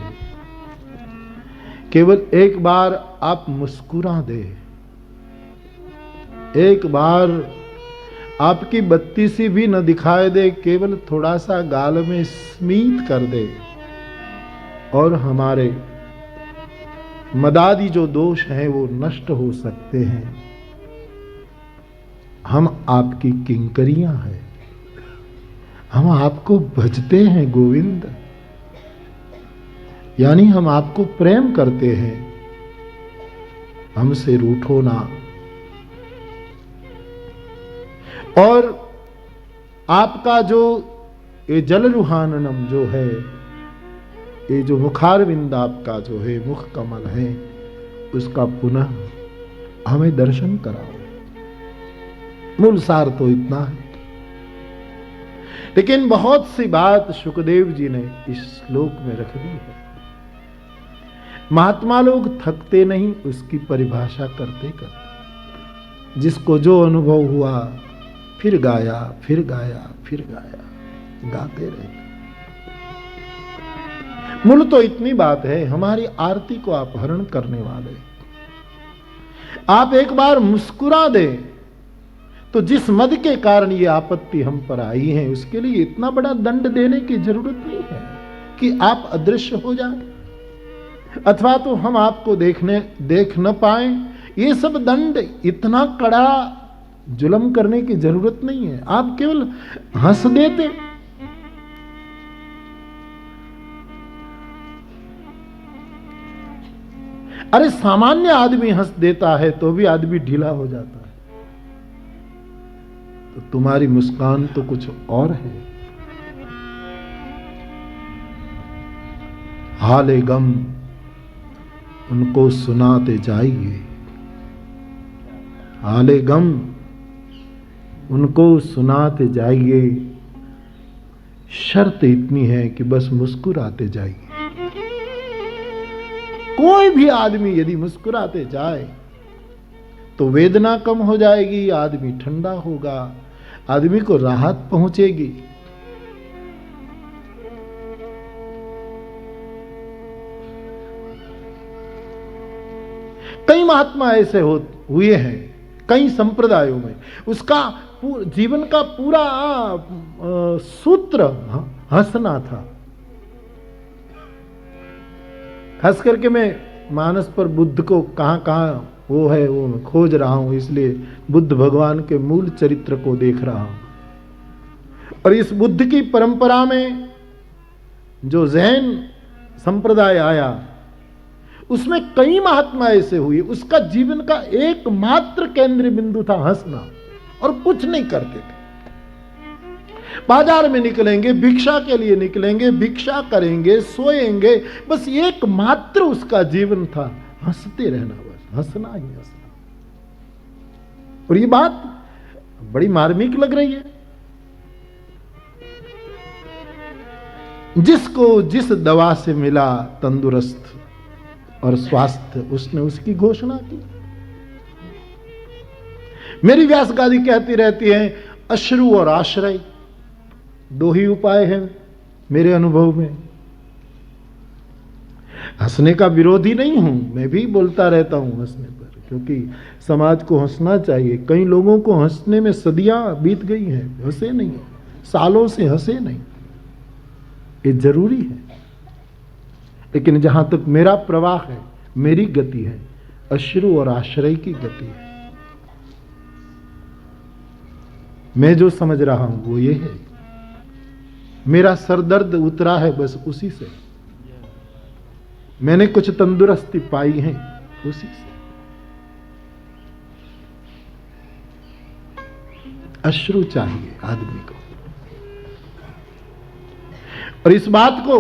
केवल एक बार आप मुस्कुरा दे, एक बार आपकी बत्ती सी भी न दिखाई दे, केवल थोड़ा सा गाल में स्मित कर दे और हमारे मदादी जो दोष हैं वो नष्ट हो सकते हैं। हम आपकी किंकरियां हैं, हम आपको भजते हैं गोविंद, यानी हम आपको प्रेम करते हैं, हमसे रूठो ना। और आपका जो ये जलरुहाननम जो है, ये जो मुखारविंद आपका जो है, मुख कमल है, उसका पुनः हमें दर्शन कराओ। मूल सार तो इतना है, लेकिन बहुत सी बात सुखदेव जी ने इस श्लोक में रख दी है। महात्मा लोग थकते नहीं, उसकी परिभाषा करते करते, जिसको जो अनुभव हुआ फिर गाया, फिर गाया, फिर गाया, गाते रहे। मूल तो इतनी बात है, हमारी आरती को आप हरण करने वाले, आप एक बार मुस्कुरा दें तो जिस मद के कारण ये आपत्ति हम पर आई है, उसके लिए इतना बड़ा दंड देने की जरूरत नहीं है कि आप अदृश्य हो जाएं, अथवा तो हम आपको देख न पाए। ये सब दंड इतना कड़ा जुल्म करने की जरूरत नहीं है, आप केवल हंस देते। अरे सामान्य आदमी हंस देता है तो भी आदमी ढीला हो जाता है, तो तुम्हारी मुस्कान तो कुछ और है। हाले गम उनको सुनाते जाइए, हाले गम उनको सुनाते जाइए, शर्त इतनी है कि बस मुस्कुराते जाइए। कोई भी आदमी यदि मुस्कुराते जाए तो वेदना कम हो जाएगी, आदमी ठंडा होगा, आदमी को राहत पहुंचेगी। कई महात्मा ऐसे हुए हैं, कई संप्रदायों में उसका जीवन का पूरा सूत्र हंसना था। खास करके मैं मानस पर बुद्ध को कहां वो है वो मैं खोज रहा हूं, इसलिए बुद्ध भगवान के मूल चरित्र को देख रहा हूं। और इस बुद्ध की परंपरा में जो जैन संप्रदाय आया, उसमें कई महात्मा ऐसे हुए, उसका जीवन का एकमात्र केंद्र बिंदु था हंसना, और कुछ नहीं करते थे। बाजार में निकलेंगे, भिक्षा के लिए निकलेंगे, भिक्षा करेंगे, सोएंगे, बस एकमात्र उसका जीवन था हंसते रहना, बस हंसना ही हंसना। और ये बात बड़ी मार्मिक लग रही है। जिसको जिस दवा से मिला तंदुरुस्त और स्वास्थ्य, उसने उसकी घोषणा की। मेरी व्यास गादी कहती रहती है, अश्रु और आश्रय दो ही उपाय हैं मेरे अनुभव में। हंसने का विरोधी नहीं हूं, मैं भी बोलता रहता हूं हंसने पर, क्योंकि समाज को हंसना चाहिए। कई लोगों को हंसने में सदियां बीत गई हैं, हंसे नहीं, सालों से हंसे नहीं, ये जरूरी है। लेकिन जहां तक मेरा प्रवाह है, मेरी गति है, अश्रु और आश्रय की गति है। मैं जो समझ रहा हूं वो ये है, मेरा सरदर्द उतरा है बस उसी से, मैंने कुछ तंदुरुस्ती पाई है उसी से। अश्रु चाहिए आदमी को। और इस बात को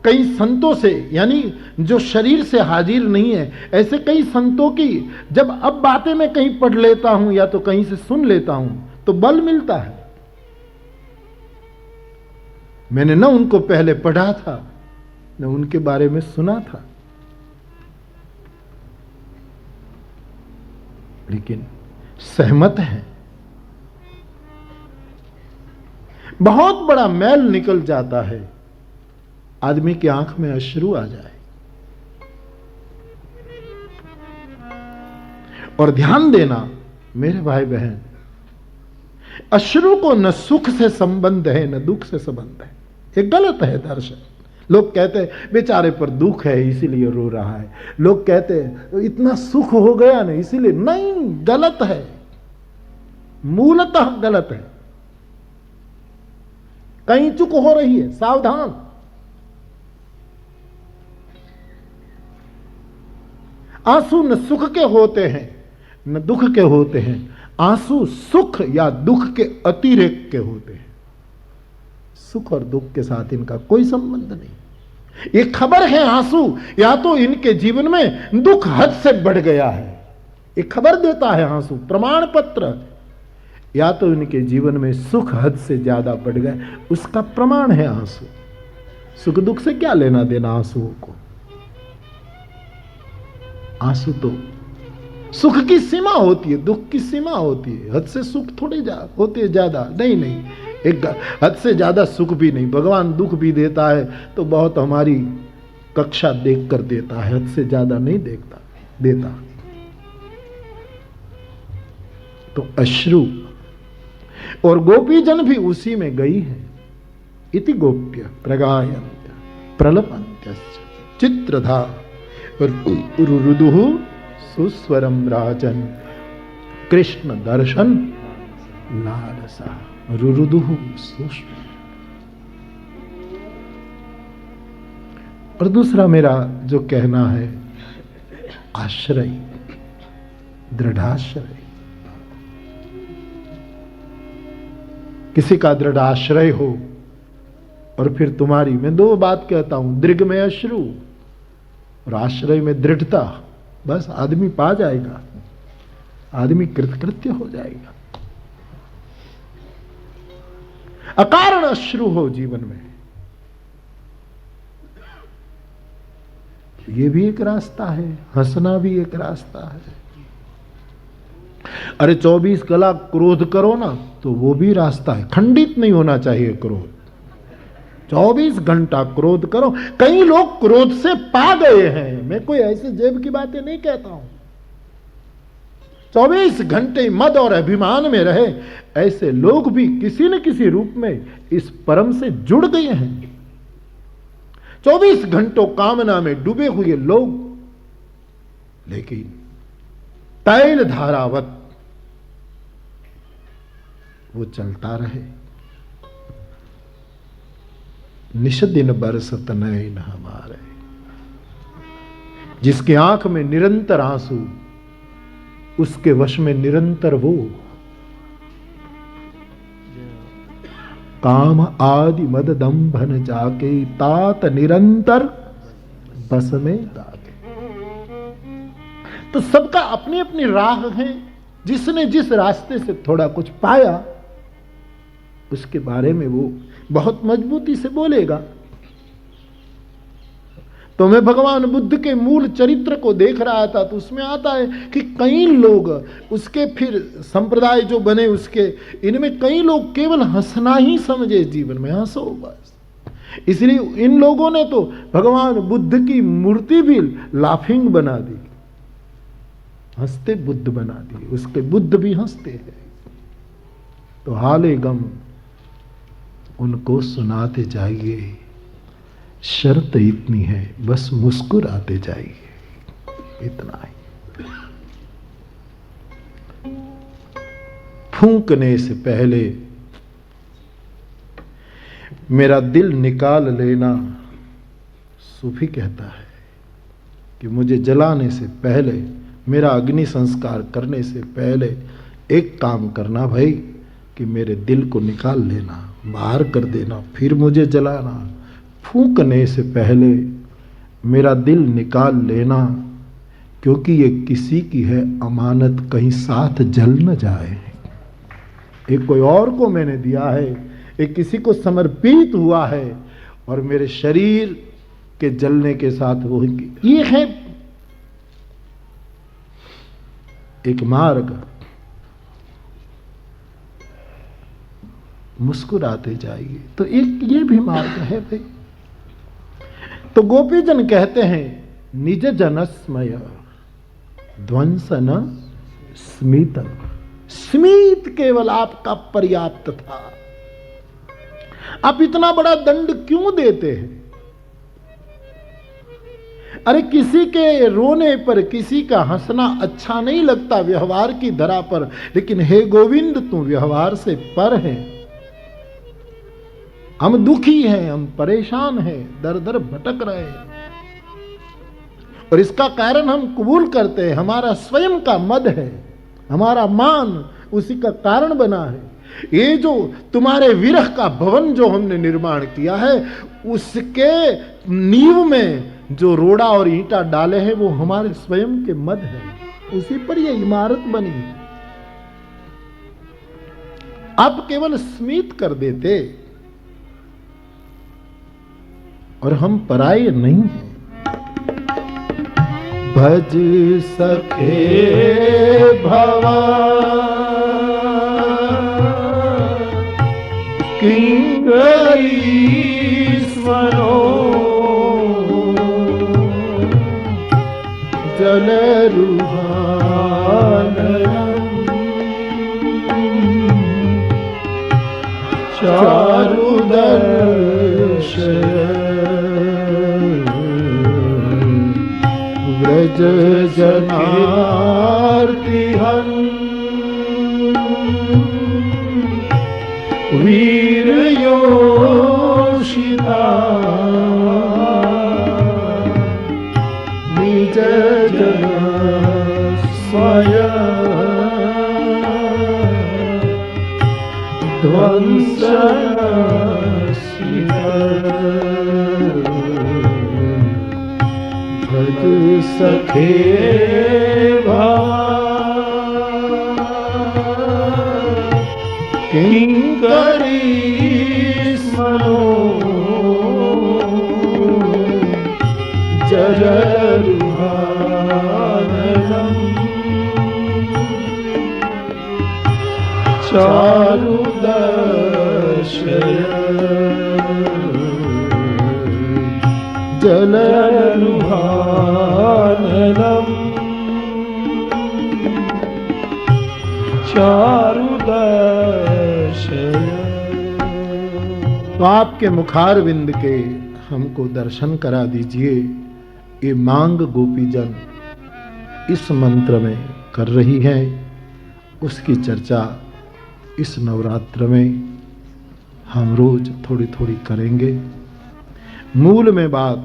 कई संतों से, यानी जो शरीर से हाजिर नहीं है, ऐसे कई संतों की जब अब बातें मैं कहीं पढ़ लेता हूं या तो कहीं से सुन लेता हूं तो बल मिलता है। मैंने न उनको पहले पढ़ा था, न उनके बारे में सुना था, लेकिन सहमत है। बहुत बड़ा मैल निकल जाता है आदमी की आंख में अश्रु आ जाए। और ध्यान देना मेरे भाई बहन, अश्रु को न सुख से संबंध है न दुख से संबंध है, ये गलत है दर्शन। लोग कहते हैं बेचारे पर दुख है इसीलिए रो रहा है, लोग कहते हैं इतना सुख हो गया ना इसीलिए, नहीं, गलत है, मूलतः गलत है, कहीं चूक हो रही है, सावधान। आंसू न सुख के होते हैं न दुख के होते हैं, आंसू सुख या दुख के अतिरेक के होते हैं। सुख और दुख के साथ इनका कोई संबंध नहीं। ये खबर है आंसू, या तो इनके जीवन में दुख हद से बढ़ गया है, ये खबर देता है आंसू, प्रमाण पत्र, या तो इनके जीवन में सुख हद से ज्यादा बढ़ गया, उसका प्रमाण है आंसू। सुख दुख से क्या लेना देना आंसुओं को। आंसू तो सुख की सीमा होती है, दुख की सीमा होती है। हद से सुख थोड़े होते ज्यादा नहीं, एक हद से ज्यादा सुख भी नहीं। भगवान दुख भी देता है तो बहुत हमारी कक्षा देख कर देता है, हद से ज्यादा नहीं देता। तो अश्रु और गोपी जन भी उसी में गई है। इति गोप्य प्रगायन्त्य प्रलपन्त्य चित्रधा रुरुदुः सुस्वरम राजन कृष्ण दर्शन लालसा। रुरुदुः सुस्वर। और दूसरा मेरा जो कहना है, आश्रय, दृढ़ाश्रय। किसी का दृढ़ आश्रय हो और फिर तुम्हारी, मैं दो बात कहता हूं, दृग में अश्रु और आश्रय में दृढ़ता, बस आदमी पा जाएगा, आदमी कृतकृत्य हो जाएगा। अकारण अश्रु हो जीवन में, ये भी एक रास्ता है, हंसना भी एक रास्ता है। अरे 24 कला क्रोध करो ना, तो वो भी रास्ता है। खंडित नहीं होना चाहिए क्रोध, 24 घंटा क्रोध करो। कई लोग क्रोध से पा गए हैं, मैं कोई ऐसे जेब की बातें नहीं कहता हूं। 24 घंटे मद और अभिमान में रहे ऐसे लोग भी किसी न किसी रूप में इस परम से जुड़ गए हैं। 24 घंटों कामना में डूबे हुए लोग, लेकिन तैल धारावत वो चलता रहे। निश दिन बरसत नैन हमारे, जिसकी आंख में निरंतर आंसू, उसके वश में निरंतर वो काम आदि मद दंभन जाके तात निरंतर बस में दागे। तो सबका अपनी अपनी राह है। जिसने जिस रास्ते से थोड़ा कुछ पाया उसके बारे में वो बहुत मजबूती से बोलेगा। तो मैं भगवान बुद्ध के मूल चरित्र को देख रहा था, तो उसमें आता है कि कई लोग उसके फिर संप्रदाय जो बने उसके, इनमें कई लोग केवल हंसना ही समझे, जीवन में हंसो बस। इसलिए इन लोगों ने तो भगवान बुद्ध की मूर्ति भी लाफिंग बना दी, हंसते बुद्ध बना दी, उसके बुद्ध भी हंसते हैं। तो हाले गम उनको सुनाते जाइए, शर्त इतनी है बस मुस्कुराते जाइए, इतना ही। फूंकने से पहले मेरा दिल निकाल लेना, सूफी कहता है कि मुझे जलाने से पहले, मेरा अग्नि संस्कार करने से पहले एक काम करना भाई, कि मेरे दिल को निकाल लेना, बाहर कर देना, फिर मुझे जलाना। फूंकने से पहले मेरा दिल निकाल लेना, क्योंकि ये किसी की है अमानत, कहीं साथ जल न जाए। एक कोई और को मैंने दिया है, एक किसी को समर्पित हुआ है, और मेरे शरीर के जलने के साथ वो, ये है एक मार्ग। मुस्कुराते जाइए, तो एक ये भी मार्ग है भाई। तो गोपीजन कहते हैं, निज जनस्मय ध्वंसन स्मित। स्मित केवल आपका पर्याप्त था। आप इतना बड़ा दंड क्यों देते हैं? अरे किसी के रोने पर, किसी का हंसना अच्छा नहीं लगता व्यवहार की धरा पर, लेकिन हे गोविंद तू व्यवहार से पर है। हम दुखी हैं, हम परेशान हैं, दर दर भटक रहे हैं, और इसका कारण हम कबूल करते हैं, हमारा स्वयं का मद है, हमारा मान उसी का कारण बना है। ये जो तुम्हारे विरह का भवन जो हमने निर्माण किया है, उसके नींव में जो रोड़ा और ईंटा डाले हैं वो हमारे स्वयं के मद है, उसी पर ये इमारत बनी है। आप केवल स्मित कर देते, और हम पराये नहीं हैं। भज सखे भवा किंकरीश्वरो जलरुहानयम् चारुदर्शय व्रज जनार्तिहन् वीरयोषिता निज जन स्वयं ध्वंसनसिता भज सखे भवा किंकरीश्वरो जलरुहानयम् चारुदर्शय जलरुहानयम् चारुदर्शय। तो आपके मुखारविंद के हमको दर्शन करा दीजिए, ये मांग गोपीजन इस मंत्र में कर रही है। उसकी चर्चा इस नवरात्र में हम रोज थोड़ी थोड़ी करेंगे। मूल में बात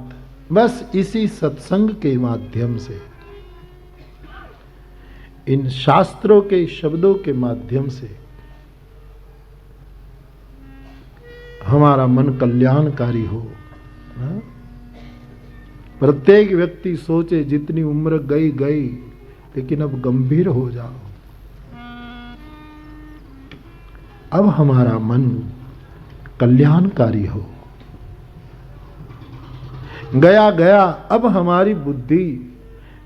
बस इसी सत्संग के माध्यम से, इन शास्त्रों के शब्दों के माध्यम से हमारा मन कल्याणकारी हो। प्रत्येक व्यक्ति सोचे जितनी उम्र गई गई, लेकिन अब गंभीर हो जाओ। अब हमारा मन कल्याणकारी हो। गया गया, अब हमारी बुद्धि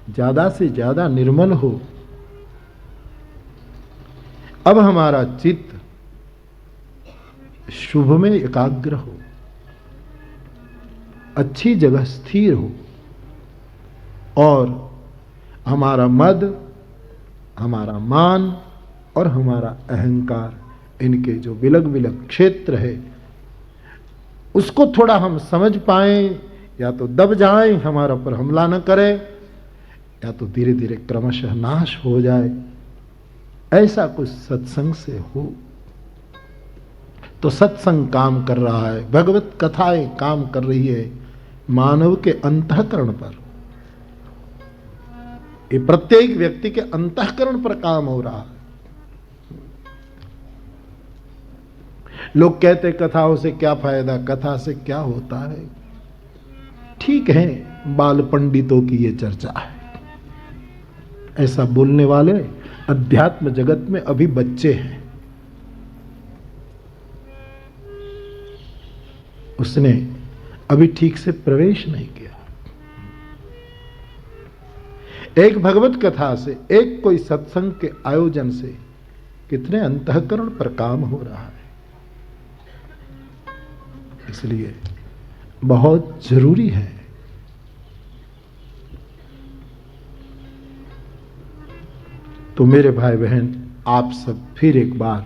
ज्यादा से ज्यादा निर्मल हो। अब हमारा चित्त शुभ में एकाग्र हो, अच्छी जगह स्थिर हो, और हमारा मद, हमारा मान और हमारा अहंकार, इनके जो विलग विलग क्षेत्र है उसको थोड़ा हम समझ पाएं, या तो दब जाएं, हमारा पर हमला न करे, या तो धीरे धीरे क्रमशः नाश हो जाए। ऐसा कुछ सत्संग से हो तो सत्संग काम कर रहा है, भगवत कथाएं काम कर रही है मानव के अंतःकरण पर। ये प्रत्येक व्यक्ति के अंतःकरण पर काम हो रहा है। लोग कहते कथाओं से क्या फायदा, कथा से क्या होता है। ठीक है, बाल पंडितों की ये चर्चा है। ऐसा बोलने वाले अध्यात्म जगत में अभी बच्चे हैं। उसने अभी ठीक से प्रवेश नहीं किया। एक भगवत कथा से, एक कोई सत्संग के आयोजन से कितने अंतःकरण पर काम हो रहा है। इसलिए बहुत जरूरी है तो मेरे भाई बहन, आप सब फिर एक बार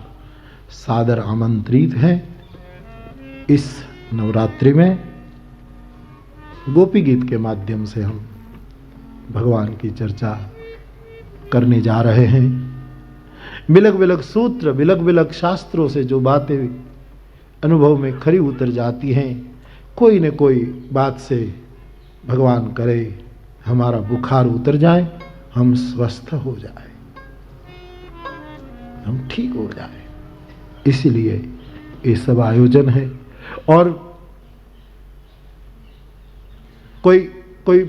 सादर आमंत्रित हैं। इस नवरात्रि में गोपी गीत के माध्यम से हम भगवान की चर्चा करने जा रहे हैं। बिलग बिलग सूत्र, बिलग बिलग शास्त्रों से जो बातें अनुभव में खरी उतर जाती हैं, कोई न कोई बात से भगवान करे हमारा बुखार उतर जाए, हम स्वस्थ हो जाए, हम ठीक हो जाए। इसलिए ये सब आयोजन है। और कोई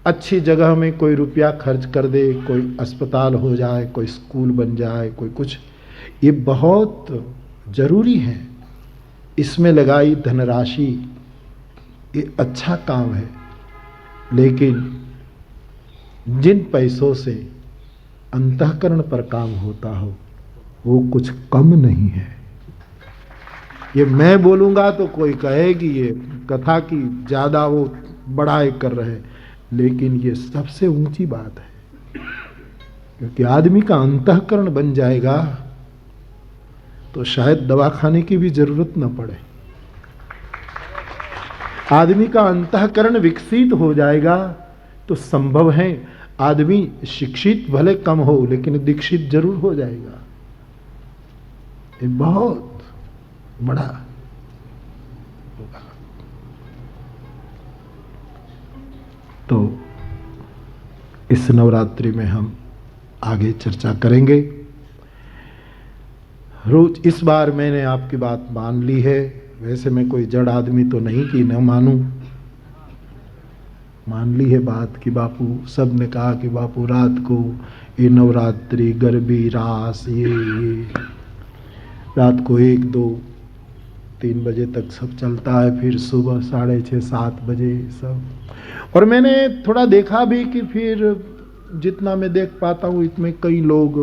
अच्छी जगह में कोई रुपया खर्च कर दे, कोई अस्पताल हो जाए, कोई स्कूल बन जाए, कोई कुछ, ये बहुत जरूरी है। इसमें लगाई धनराशि ये अच्छा काम है, लेकिन जिन पैसों से अंतःकरण पर काम होता हो वो कुछ कम नहीं है। ये मैं बोलूंगा तो कोई कहेगी ये कथा की ज्यादा वो बड़ाई कर रहे हैं, लेकिन ये सबसे ऊंची बात है। क्योंकि आदमी का अंतःकरण बन जाएगा तो शायद दवा खाने की भी जरूरत न पड़े। आदमी का अंतःकरण विकसित हो जाएगा तो संभव है आदमी शिक्षित भले कम हो लेकिन दीक्षित जरूर हो जाएगा। ये बहुत बड़ा होगा। तो इस नवरात्रि में हम आगे चर्चा करेंगे। रोज इस बार मैंने आपकी बात मान ली है। वैसे मैं कोई जड़ आदमी तो नहीं कि न मानूं, मान ली है बात कि बापू, सब ने कहा कि बापू रात को ये नवरात्रि गरबी रास ये रात को 1, 2, 3 बजे तक सब चलता है, फिर सुबह 6:30, 7 बजे सब। और मैंने थोड़ा देखा भी कि फिर जितना मैं देख पाता हूँ इसमें कई लोग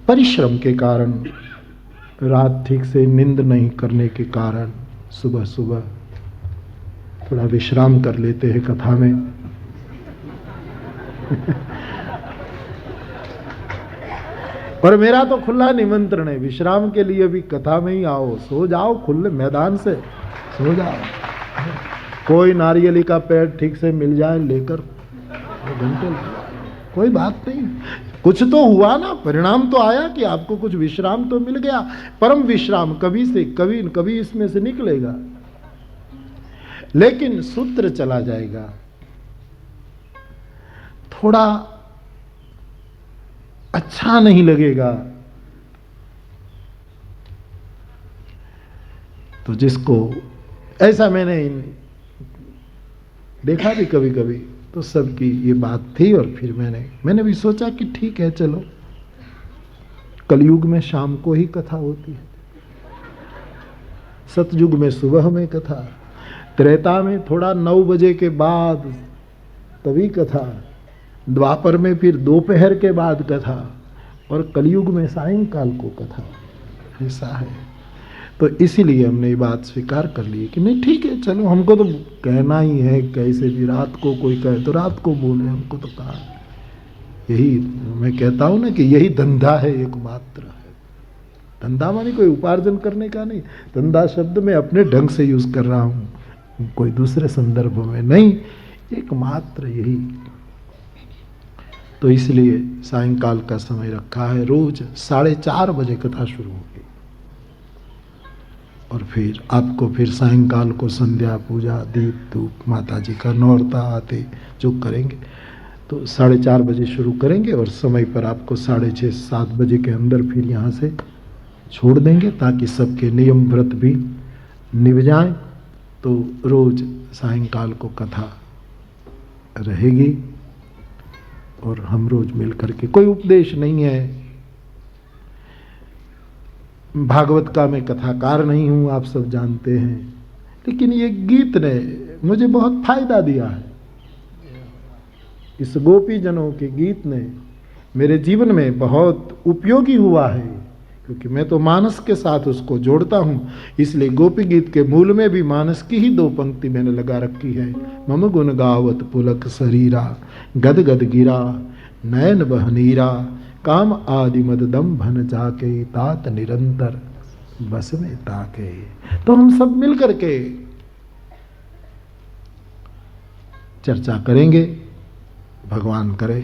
परिश्रम के कारण, रात ठीक से नींद नहीं करने के कारण सुबह सुबह थोड़ा विश्राम कर लेते हैं कथा में। पर मेरा तो खुला निमंत्रण है, विश्राम के लिए भी कथा में ही आओ, सो जाओ, खुले मैदान से सो जाओ। कोई नारियली का पेड़ ठीक से मिल जाए लेकर 2 घंटे, कोई बात नहीं। कुछ तो हुआ ना, परिणाम तो आया कि आपको कुछ विश्राम तो मिल गया। परम विश्राम कभी से कभी इसमें से निकलेगा, लेकिन सूत्र चला जाएगा। थोड़ा अच्छा नहीं लगेगा तो जिसको ऐसा मैंने देखा भी कभी कभी, तो सबकी ये बात थी। और फिर मैंने भी सोचा कि ठीक है, चलो कलयुग में शाम को ही कथा होती है, सतयुग में सुबह में कथा, त्रेता में थोड़ा 9 बजे के बाद तभी कथा, द्वापर में फिर दोपहर के बाद कथा, और कलयुग में सायंकाल को कथा। ऐसा है। तो इसीलिए हमने ये बात स्वीकार कर ली कि नहीं ठीक है, चलो हमको तो कहना ही है, कैसे भी रात को कोई कहे तो रात को बोले, हमको तो कहा। यही मैं कहता हूं ना कि यही धंधा है, एकमात्र है धंधा। मानी कोई उपार्जन करने का नहीं, धंधा शब्द मैं अपने ढंग से यूज कर रहा हूं, कोई दूसरे संदर्भ में नहीं, एकमात्र यही। तो इसलिए सायंकाल का समय रखा है। रोज 4:30 बजे कथा शुरू होगी, और फिर आपको फिर सायंकाल को संध्या पूजा, दीप धूप, माता जी का नौरता आते जो करेंगे, तो 4:30 बजे शुरू करेंगे, और समय पर आपको 6:30, 7 बजे के अंदर फिर यहाँ से छोड़ देंगे, ताकि सबके नियम व्रत भी निभ जाएं। तो रोज सायंकाल को कथा रहेगी, और हम रोज मिल करके, कोई उपदेश नहीं है, भागवत का मैं कथाकार नहीं हूं, आप सब जानते हैं, लेकिन ये गीत ने मुझे बहुत फायदा दिया है। इस गोपी जनों के गीत ने मेरे जीवन में बहुत उपयोगी हुआ है, क्योंकि मैं तो मानस के साथ उसको जोड़ता हूं। इसलिए गोपी गीत के मूल में भी मानस की ही 2 पंक्ति मैंने लगा रखी है। मम गुण गावत पुलक शरीरा, गद गद गिरा नयन बहनीरा, काम आदि मद दम भन जाके, तात निरंतर बस में ताके। तो हम सब मिल करके चर्चा करेंगे, भगवान करे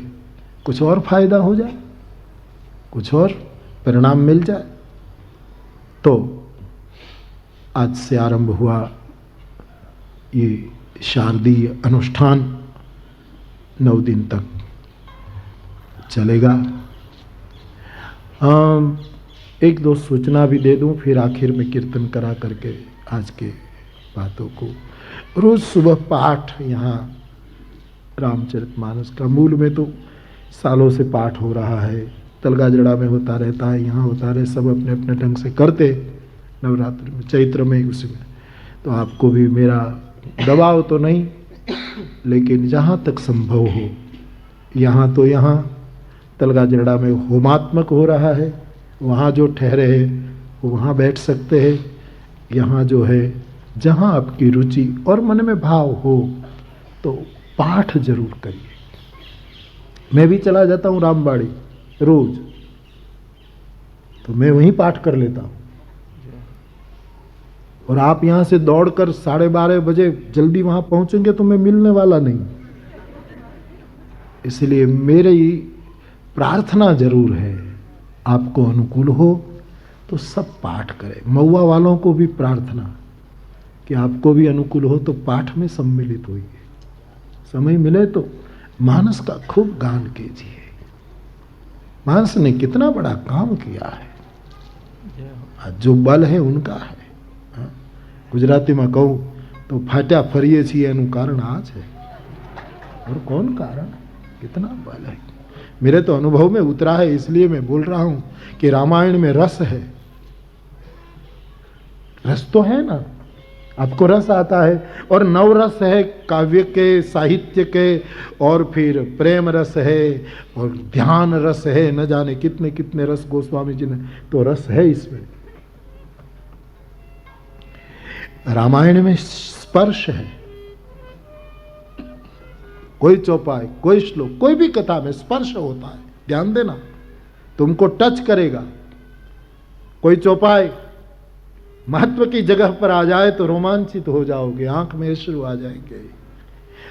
कुछ और फायदा हो जाए, कुछ और परिणाम मिल जाए। तो आज से आरंभ हुआ ये शारदीय अनुष्ठान, 9 दिन तक चलेगा। 1-2 सूचना भी दे दूं, फिर आखिर में कीर्तन करा करके आज के बातों को। रोज सुबह पाठ यहाँ रामचरितमानस का, मूल में तो सालों से पाठ हो रहा है, तलगाजड़ा में होता रहता है, यहाँ होता रहे, सब अपने अपने ढंग से करते नवरात्रि में, चैत्र में, उसी में। तो आपको भी मेरा दबाव तो नहीं, लेकिन जहाँ तक संभव हो, यहाँ तो यहाँ तलगा जड़ा में होमात्मक हो रहा है, वहाँ जो ठहरे हैं वो वहाँ बैठ सकते हैं। यहाँ जो है जहाँ आपकी रुचि और मन में भाव हो तो पाठ जरूर करिए। मैं भी चला जाता हूँ रामबाड़ी रोज, तो मैं वहीं पाठ कर लेता हूँ। और आप यहाँ से दौड़कर 12:30 बजे जल्दी वहाँ पहुँचेंगे तो मैं मिलने वाला नहीं। इसलिए मेरी प्रार्थना जरूर है, आपको अनुकूल हो तो सब पाठ करें। महुआ वालों को भी प्रार्थना कि आपको भी अनुकूल हो तो पाठ में सम्मिलित होइए। समय मिले तो मानस का खूब गान कीजिए। मानस ने कितना बड़ा काम किया है, जो बल है उनका है। गुजराती में कहूँ तो फाट्या फरिए छे एनु कारण आज है, और कौन कारण, कितना बल है। मेरे तो अनुभव में उतरा है, इसलिए मैं बोल रहा हूं कि रामायण में रस है। रस तो है ना, आपको रस आता है, और नवरस है काव्य के, साहित्य के, और फिर प्रेम रस है, और ध्यान रस है, न जाने कितने कितने रस गोस्वामी जी ने, तो रस है इसमें। रामायण में स्पर्श है। कोई चौपाई, कोई श्लोक, कोई भी कथा में स्पर्श होता है, ध्यान देना, तुमको टच करेगा। कोई चौपाई महत्व की जगह पर आ जाए तो रोमांचित हो जाओगे, आंख में अश्रु आ जाएंगे,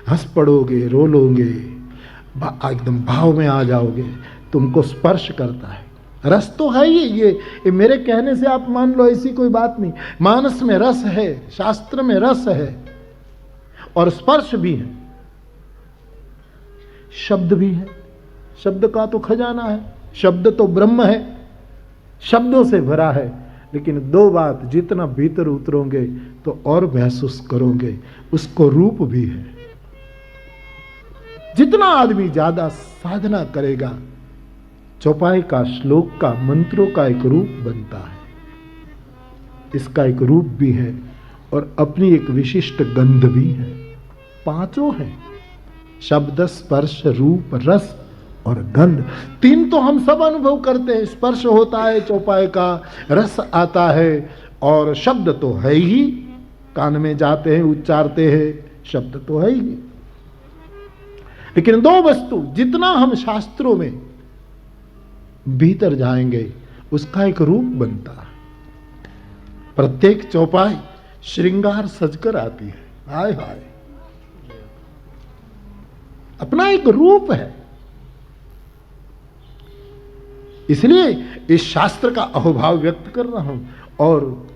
हंस पड़ोगे, रो लोगे, एकदम भाव में आ जाओगे। तुमको स्पर्श करता है। रस तो है ही, ये मेरे कहने से आप मान लो, ऐसी कोई बात नहीं। मानस में रस है, शास्त्र में रस है, और स्पर्श भी है, शब्द भी है। शब्द का तो खजाना है, शब्द तो ब्रह्म है, शब्दों से भरा है। लेकिन दो बात, जितना भीतर उतरोगे तो और महसूस करोगे, उसको रूप भी है। जितना आदमी ज्यादा साधना करेगा, चौपाई का, श्लोक का, मंत्रों का एक रूप बनता है। इसका एक रूप भी है और अपनी एक विशिष्ट गंध भी है। पांचों है, शब्द, स्पर्श, रूप, रस और गंध। तीन तो हम सब अनुभव करते हैं। स्पर्श होता है चौपाई का, रस आता है, और शब्द तो है ही, कान में जाते हैं, उच्चारते हैं, शब्द तो है ही। लेकिन दो वस्तु जितना हम शास्त्रों में भीतर जाएंगे, उसका एक रूप बनता है। प्रत्येक चौपाई श्रृंगार सजकर आती है। हाय हाय, अपना एक रूप है। इसलिए इस शास्त्र का अहोभाव व्यक्त कर रहा हूं। और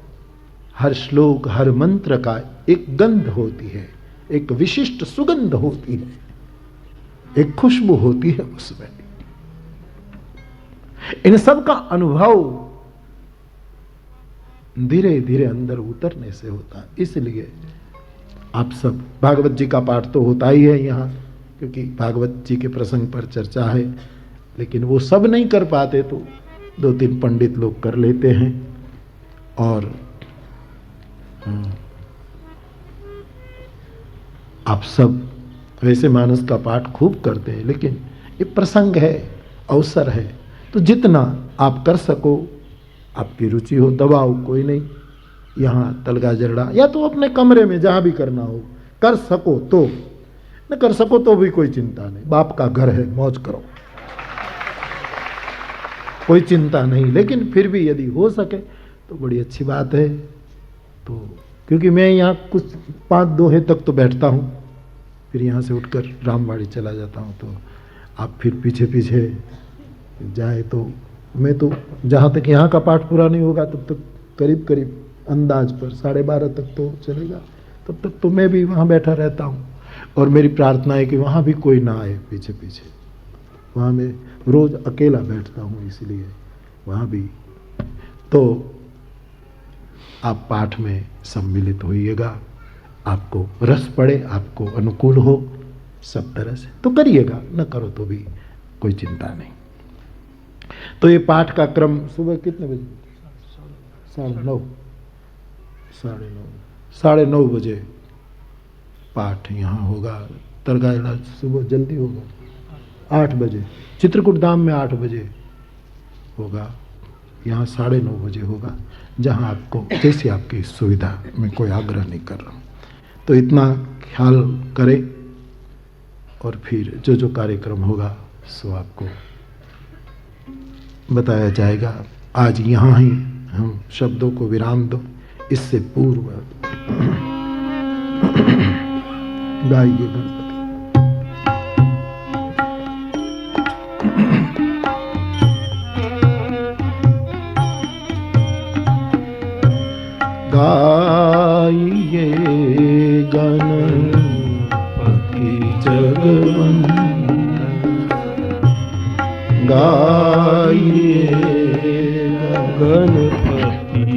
हर श्लोक, हर मंत्र का एक गंध होती है, एक विशिष्ट सुगंध होती है, एक खुशबू होती है उसमें। इन सब का अनुभव धीरे धीरे अंदर उतरने से होता है। इसलिए आप सब, भागवत जी का पाठ तो होता ही है यहाँ, क्योंकि भागवत जी के प्रसंग पर चर्चा है। लेकिन वो सब नहीं कर पाते तो 2-3 पंडित लोग कर लेते हैं। और आप सब वैसे मानस का पाठ खूब करते हैं, लेकिन ये प्रसंग है, अवसर है, तो जितना आप कर सको, आपकी रुचि हो, दबाओ कोई नहीं। यहाँ तलगा जरड़ा या तो अपने कमरे में जहाँ भी करना हो कर सको तो, न कर सको तो भी कोई चिंता नहीं, बाप का घर है, मौज करो, कोई चिंता नहीं। लेकिन फिर भी यदि हो सके तो बड़ी अच्छी बात है। तो क्योंकि मैं यहाँ कुछ 5 दोहे तक तो बैठता हूँ, फिर यहाँ से उठकर रामबाड़ी चला जाता हूँ। तो आप फिर पीछे पीछे जाए तो मैं तो जहाँ तक यहाँ का पाठ पूरा नहीं होगा तब तक करीब करीब अंदाज पर 12:30 तक तो चलेगा, तब तक तो मैं भी वहाँ बैठा रहता हूँ। और मेरी प्रार्थना है कि वहाँ भी कोई ना आए पीछे पीछे, वहाँ मैं रोज अकेला बैठता हूँ, इसलिए वहाँ भी। तो आप पाठ में सम्मिलित होइएगा, आपको रस पड़े, आपको अनुकूल हो सब तरह से तो करिएगा, न करो तो भी कोई चिंता नहीं। तो ये पाठ का क्रम सुबह कितने बजे? 9:30 9:30 बजे पाठ यहाँ होगा। तरगायला सुबह जल्दी होगा 8 बजे, चित्रकूट धाम में 8 बजे होगा, यहाँ 9:30 बजे होगा, जहाँ आपको जैसी आपकी सुविधा, मैं कोई आग्रह नहीं कर रहा हूँ। तो इतना ख्याल करें और फिर जो जो कार्यक्रम होगा सो आपको बताया जाएगा। आज यहाँ ही हम शब्दों को विराम दो। इससे पूर्व गाइए गणपति। गाइए गणपति जगवंदन, गाइए गणपति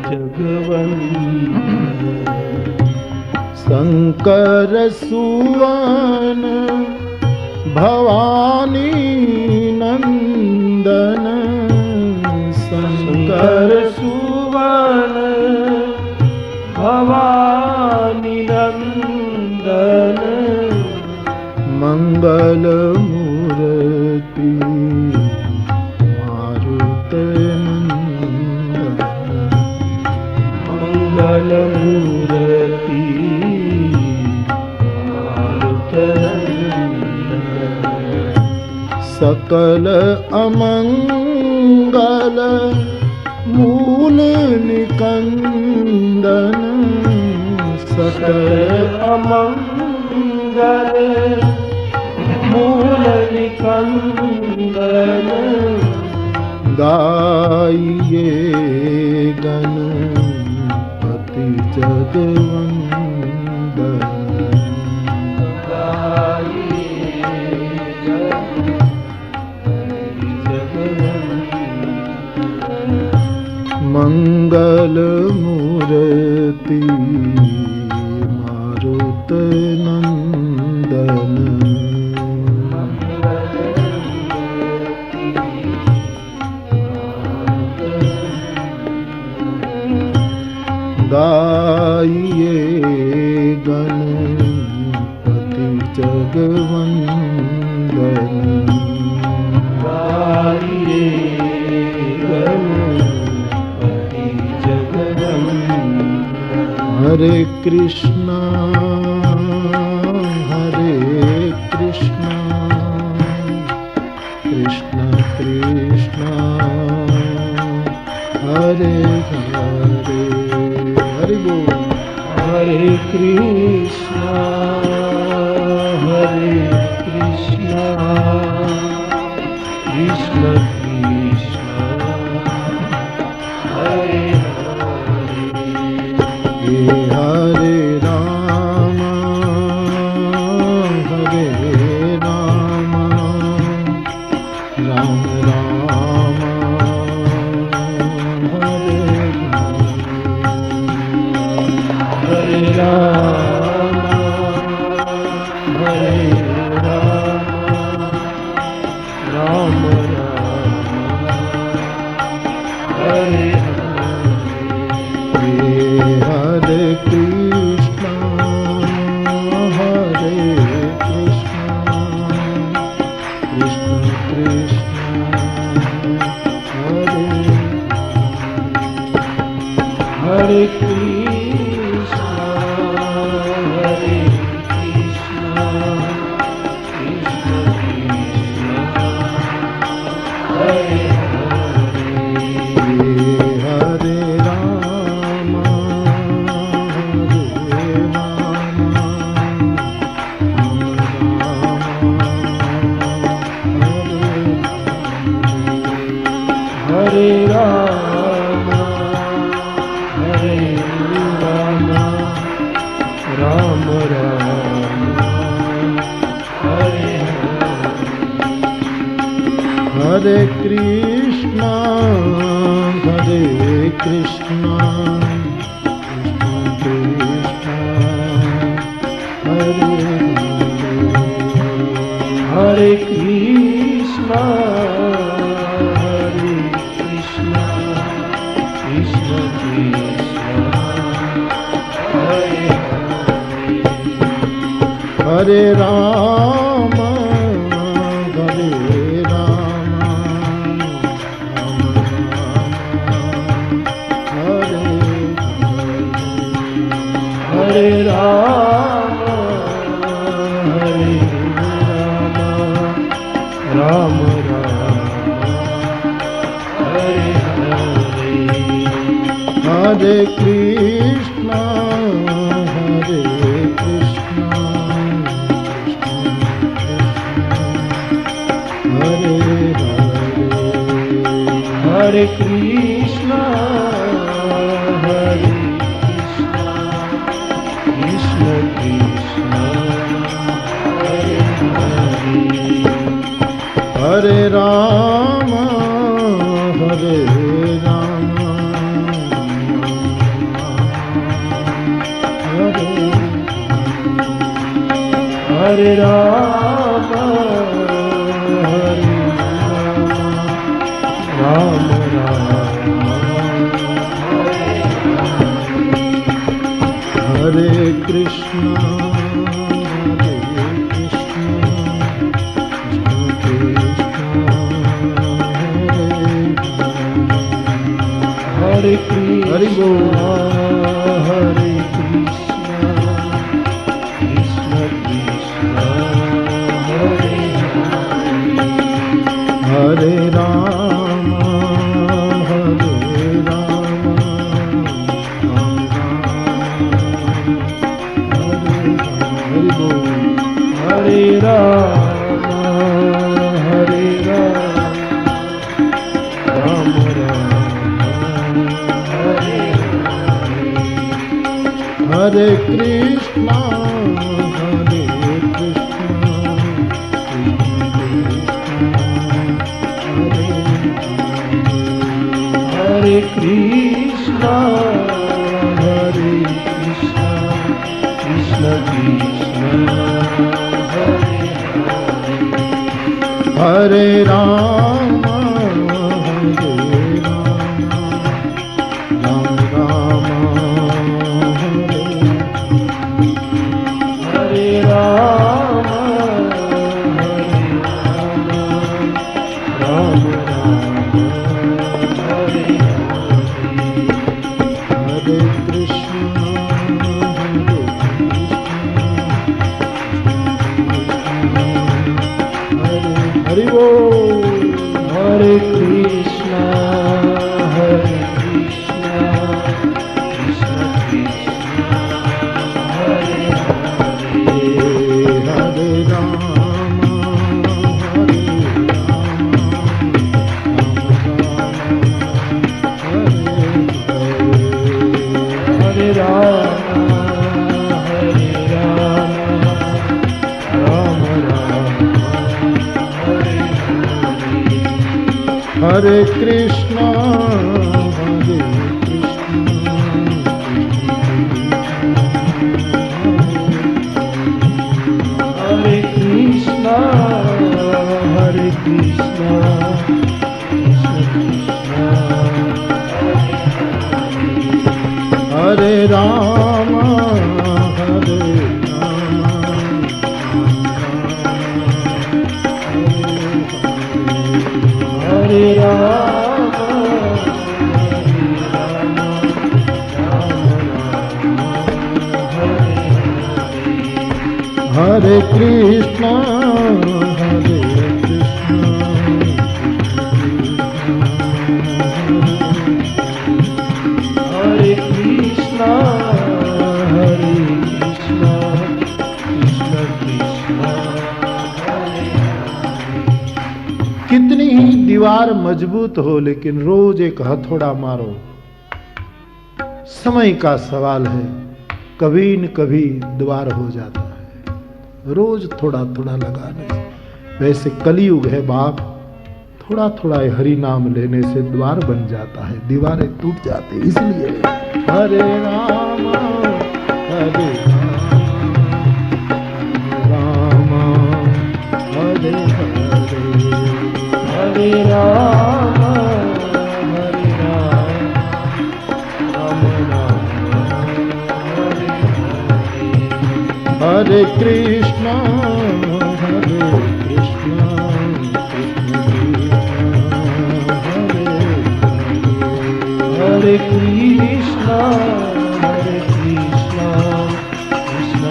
जगवंदन। शंकर सुवन भवानी नंदन, शंकर सुवन भवानी नंदन। मंगल मूर्ति मारुत नंदन, मंगल मूर्ति मारुत नंदन। सकल अमंगल मूल निकंदन, सकल अमंगल मूल निकंदन। गाइए गणपति जगवंदन, मंगल मूर्ति मारुत नंदन। गाइए गणपति जगवंदन, गाइए गणपति जगवंदन। हरे कृष्णा कृष्ण कृष्ण हरे हरे, हरि बोल। हरे कृष्णा कृष्ण कृष्ण हरे हे हरे राम राम राम हरे हरे राम राम हरे हे हरे कृष्ण कृष्ण कृष्ण हरे कृष्ण कृष्ण कृष्ण हरे हरे राम हरे राम राम राम हरे हरे कृष्ण कृष्ण कृष्ण हरे हरे कृष्ण कृष्ण कृष्ण हरे हरे राम हरे राम हरे राम हरे राम, राम राम हरे हरे। हरे कृष्णा हरे कृष्णा हरे हरे, हरे कृष्णा हरे कृष्णा, कृष्ण हरे हरे। हरे राम हरे राम हरे राम हरे राम, राम राम हरे कृष्णा हरे कृष्ण हरि बोल। हरे कृष्ण कृष्ण कृष्ण हरे हरे राम हरे राम राम राम हरि बोल। हरे राम हरे राम, राम राम हरे हरे कृष्णा हरे कृष्णा हरे कृष्ण हरे कृष्ण कृष्ण कृष्ण हरे हरे। हरे राम हरे राम राम हरे राम हरे राम, राम राम हरे हरे। हरे कृष्णा हरे हरि बोल। हरे कृष्णा हरे कृष्णा कृष्ण कृष्ण हरे हरे। हरे राम हरे हरे राम हरे राम, राम राम हरे हरे। हरे कृष्णा हरे कृष्णा हरे कृष्णा हरे कृष्णा कृष्ण कृष्ण हरे राम हरे राम हरे राम हरे राम, राम राम हरे हरे। हरे कृष्णा हरे कृष्णा हरे कृष्णा हरे कृष्णा कृष्ण कृष्ण हरे हरे। कितनी ही दीवार मजबूत हो लेकिन रोज एक हथौड़ा मारो, समय का सवाल है, कभी न कभी द्वार हो जाता है। रोज थोड़ा थोड़ा लगाने से। वैसे कलयुग है बाप, थोड़ा थोड़ा हरि नाम लेने से द्वार बन जाता है, दीवारें टूट जाती। इसलिए हरे राम हरे राम हरे हरे हरे राम हरे राम, राम राम हरे हरे। हरे कृष्णा कृष्ण हरे कृष्णा कृष्ण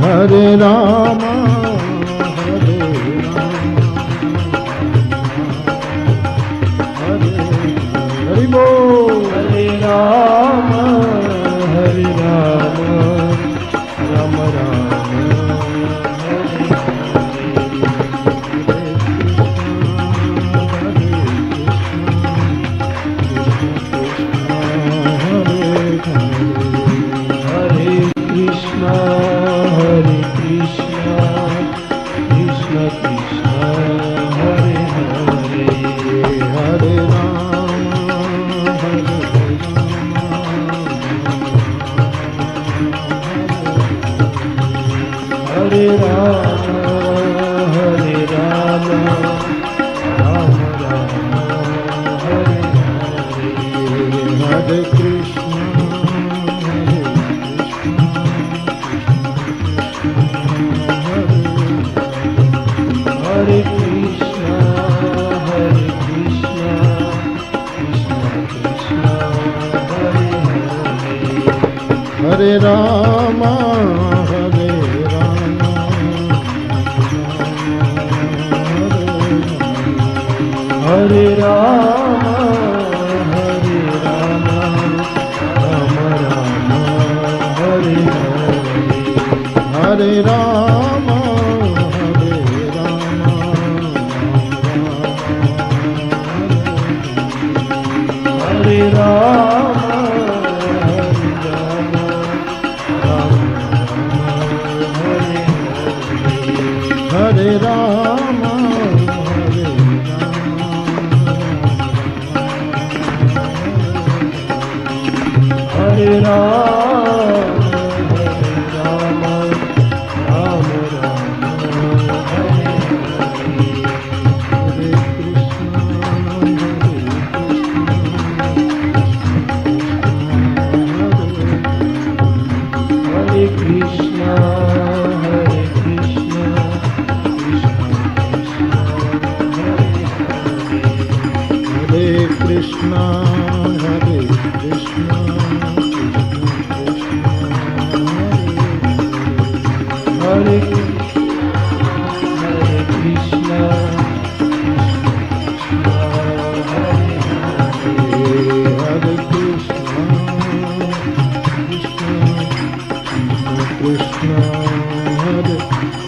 हरे राम हरि बोल। हरे राम राम राम हरे कृष्णा कृष्ण कृष्ण हरे हरे हरे राम हरे राम राम राम हरे हरे हरे कृष्ण हरे कृष्ण कृष्ण कृष्ण हरे हरे हरे राम हरे राम राम राम हरे हरे हरे राम हरे राम राम हरे हरे हरे राम हरे राम राम राम हरे हरे हरे कृष्ण कृष्ण कृष्ण हरे हरे हरे कृष्णा हरे कृष्णा हरे कृष्ण हरे कृष्णा कृष्णा हरे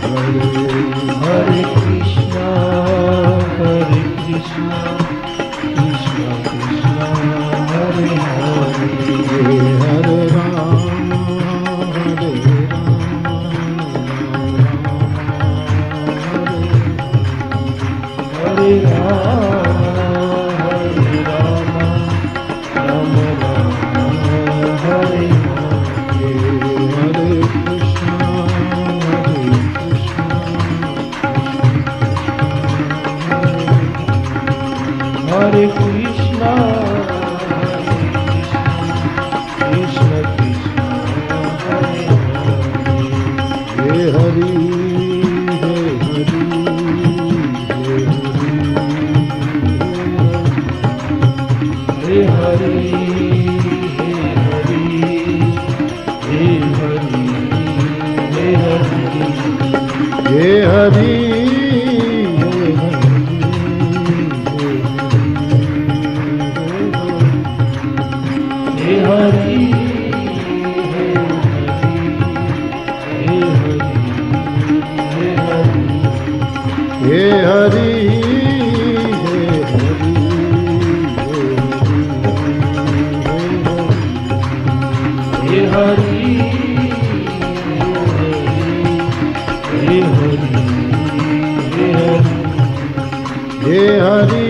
हरे हरे कृष्ण कृष्ण कृष्ण हरे हरे हरे राम हरे राम राम हरे हरे हरे कृष्णा हरे कृष्ण कृष्ण कृष्ण हरे हरे हे हरि हे हरि हे हरि हे हरि हे हरि हे हरि हे हरि हे हरि हे हरि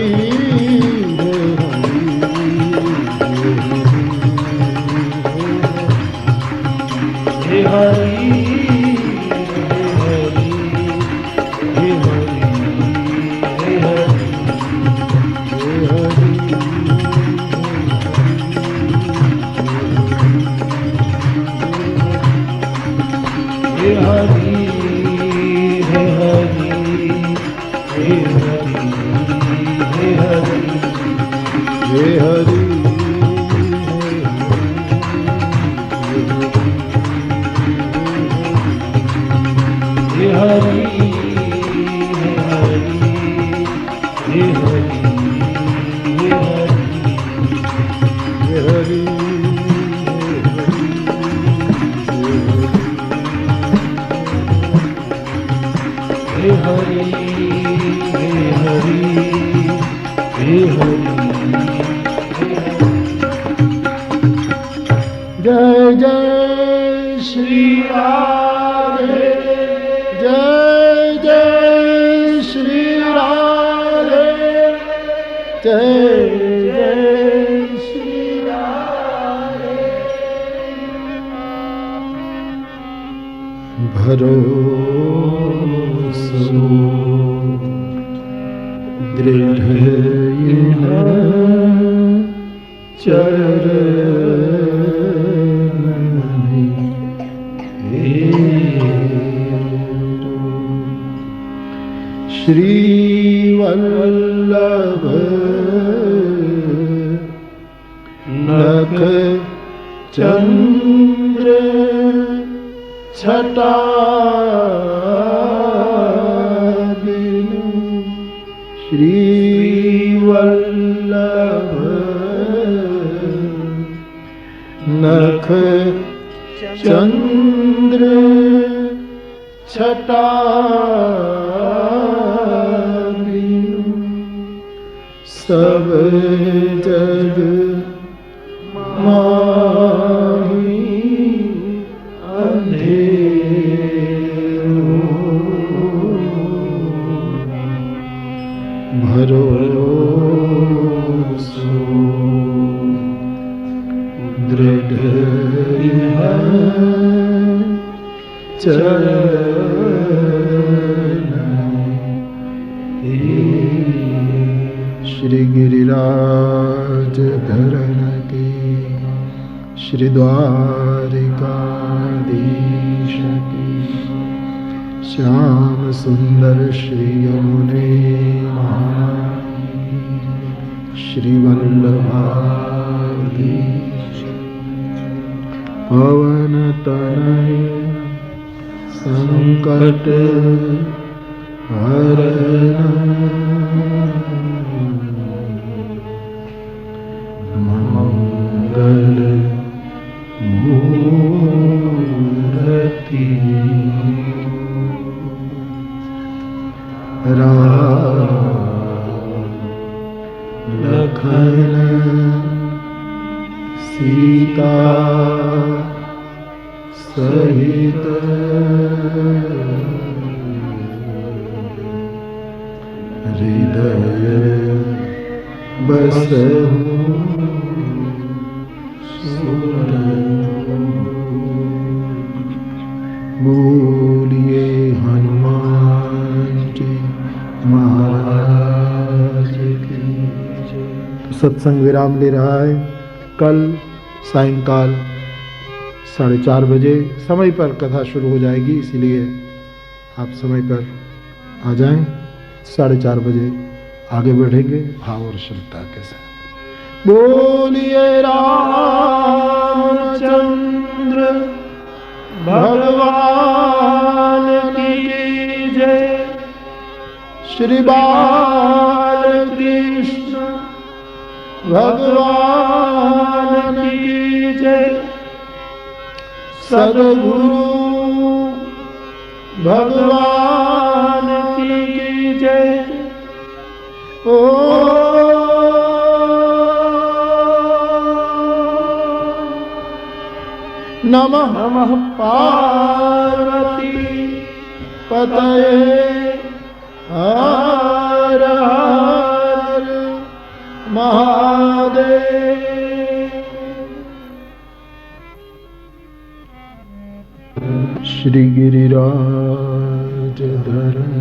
हे हरि हे हरि हे हरि हे हरि। जय जय श्री राधे, जय जय श्री राधे, जय जय श्री राधे। भरोसो दृढ़ इह श्री वल्लभ नख चंद्र छटा बिनु, श्री वल्लभ नख चंद्र छटा बिनु, सब जग माही अंधेरो, भरोसो दृढ़ इह चरण। श्री गिरिराज धरण की, श्री द्वारिकाधीश की, श्याम सुंदर श्री यमुने श्री वल्लभाधीश, पवन तनय संकट हरण, मंगल मूर्ति राम लखन सीता सहित हृदय बसहु सुर। बोलिए हनुमान जी महाराज की जय। सत्संग विराम ले रहा है। कल सायंकाल 4:30 बजे समय पर कथा शुरू हो जाएगी, इसीलिए आप समय पर आ जाएं। 4:30 बजे आगे बढ़ेंगे भाव और श्रद्धा के साथ। बोलिए रामचंद्र भगवान की जय। श्री बालकृष्ण भगवान की जय। सद्गुरु भगवान की जय। ओ नमः पार्वती पतये हर हर महादेव। श्री गिरिराज धरण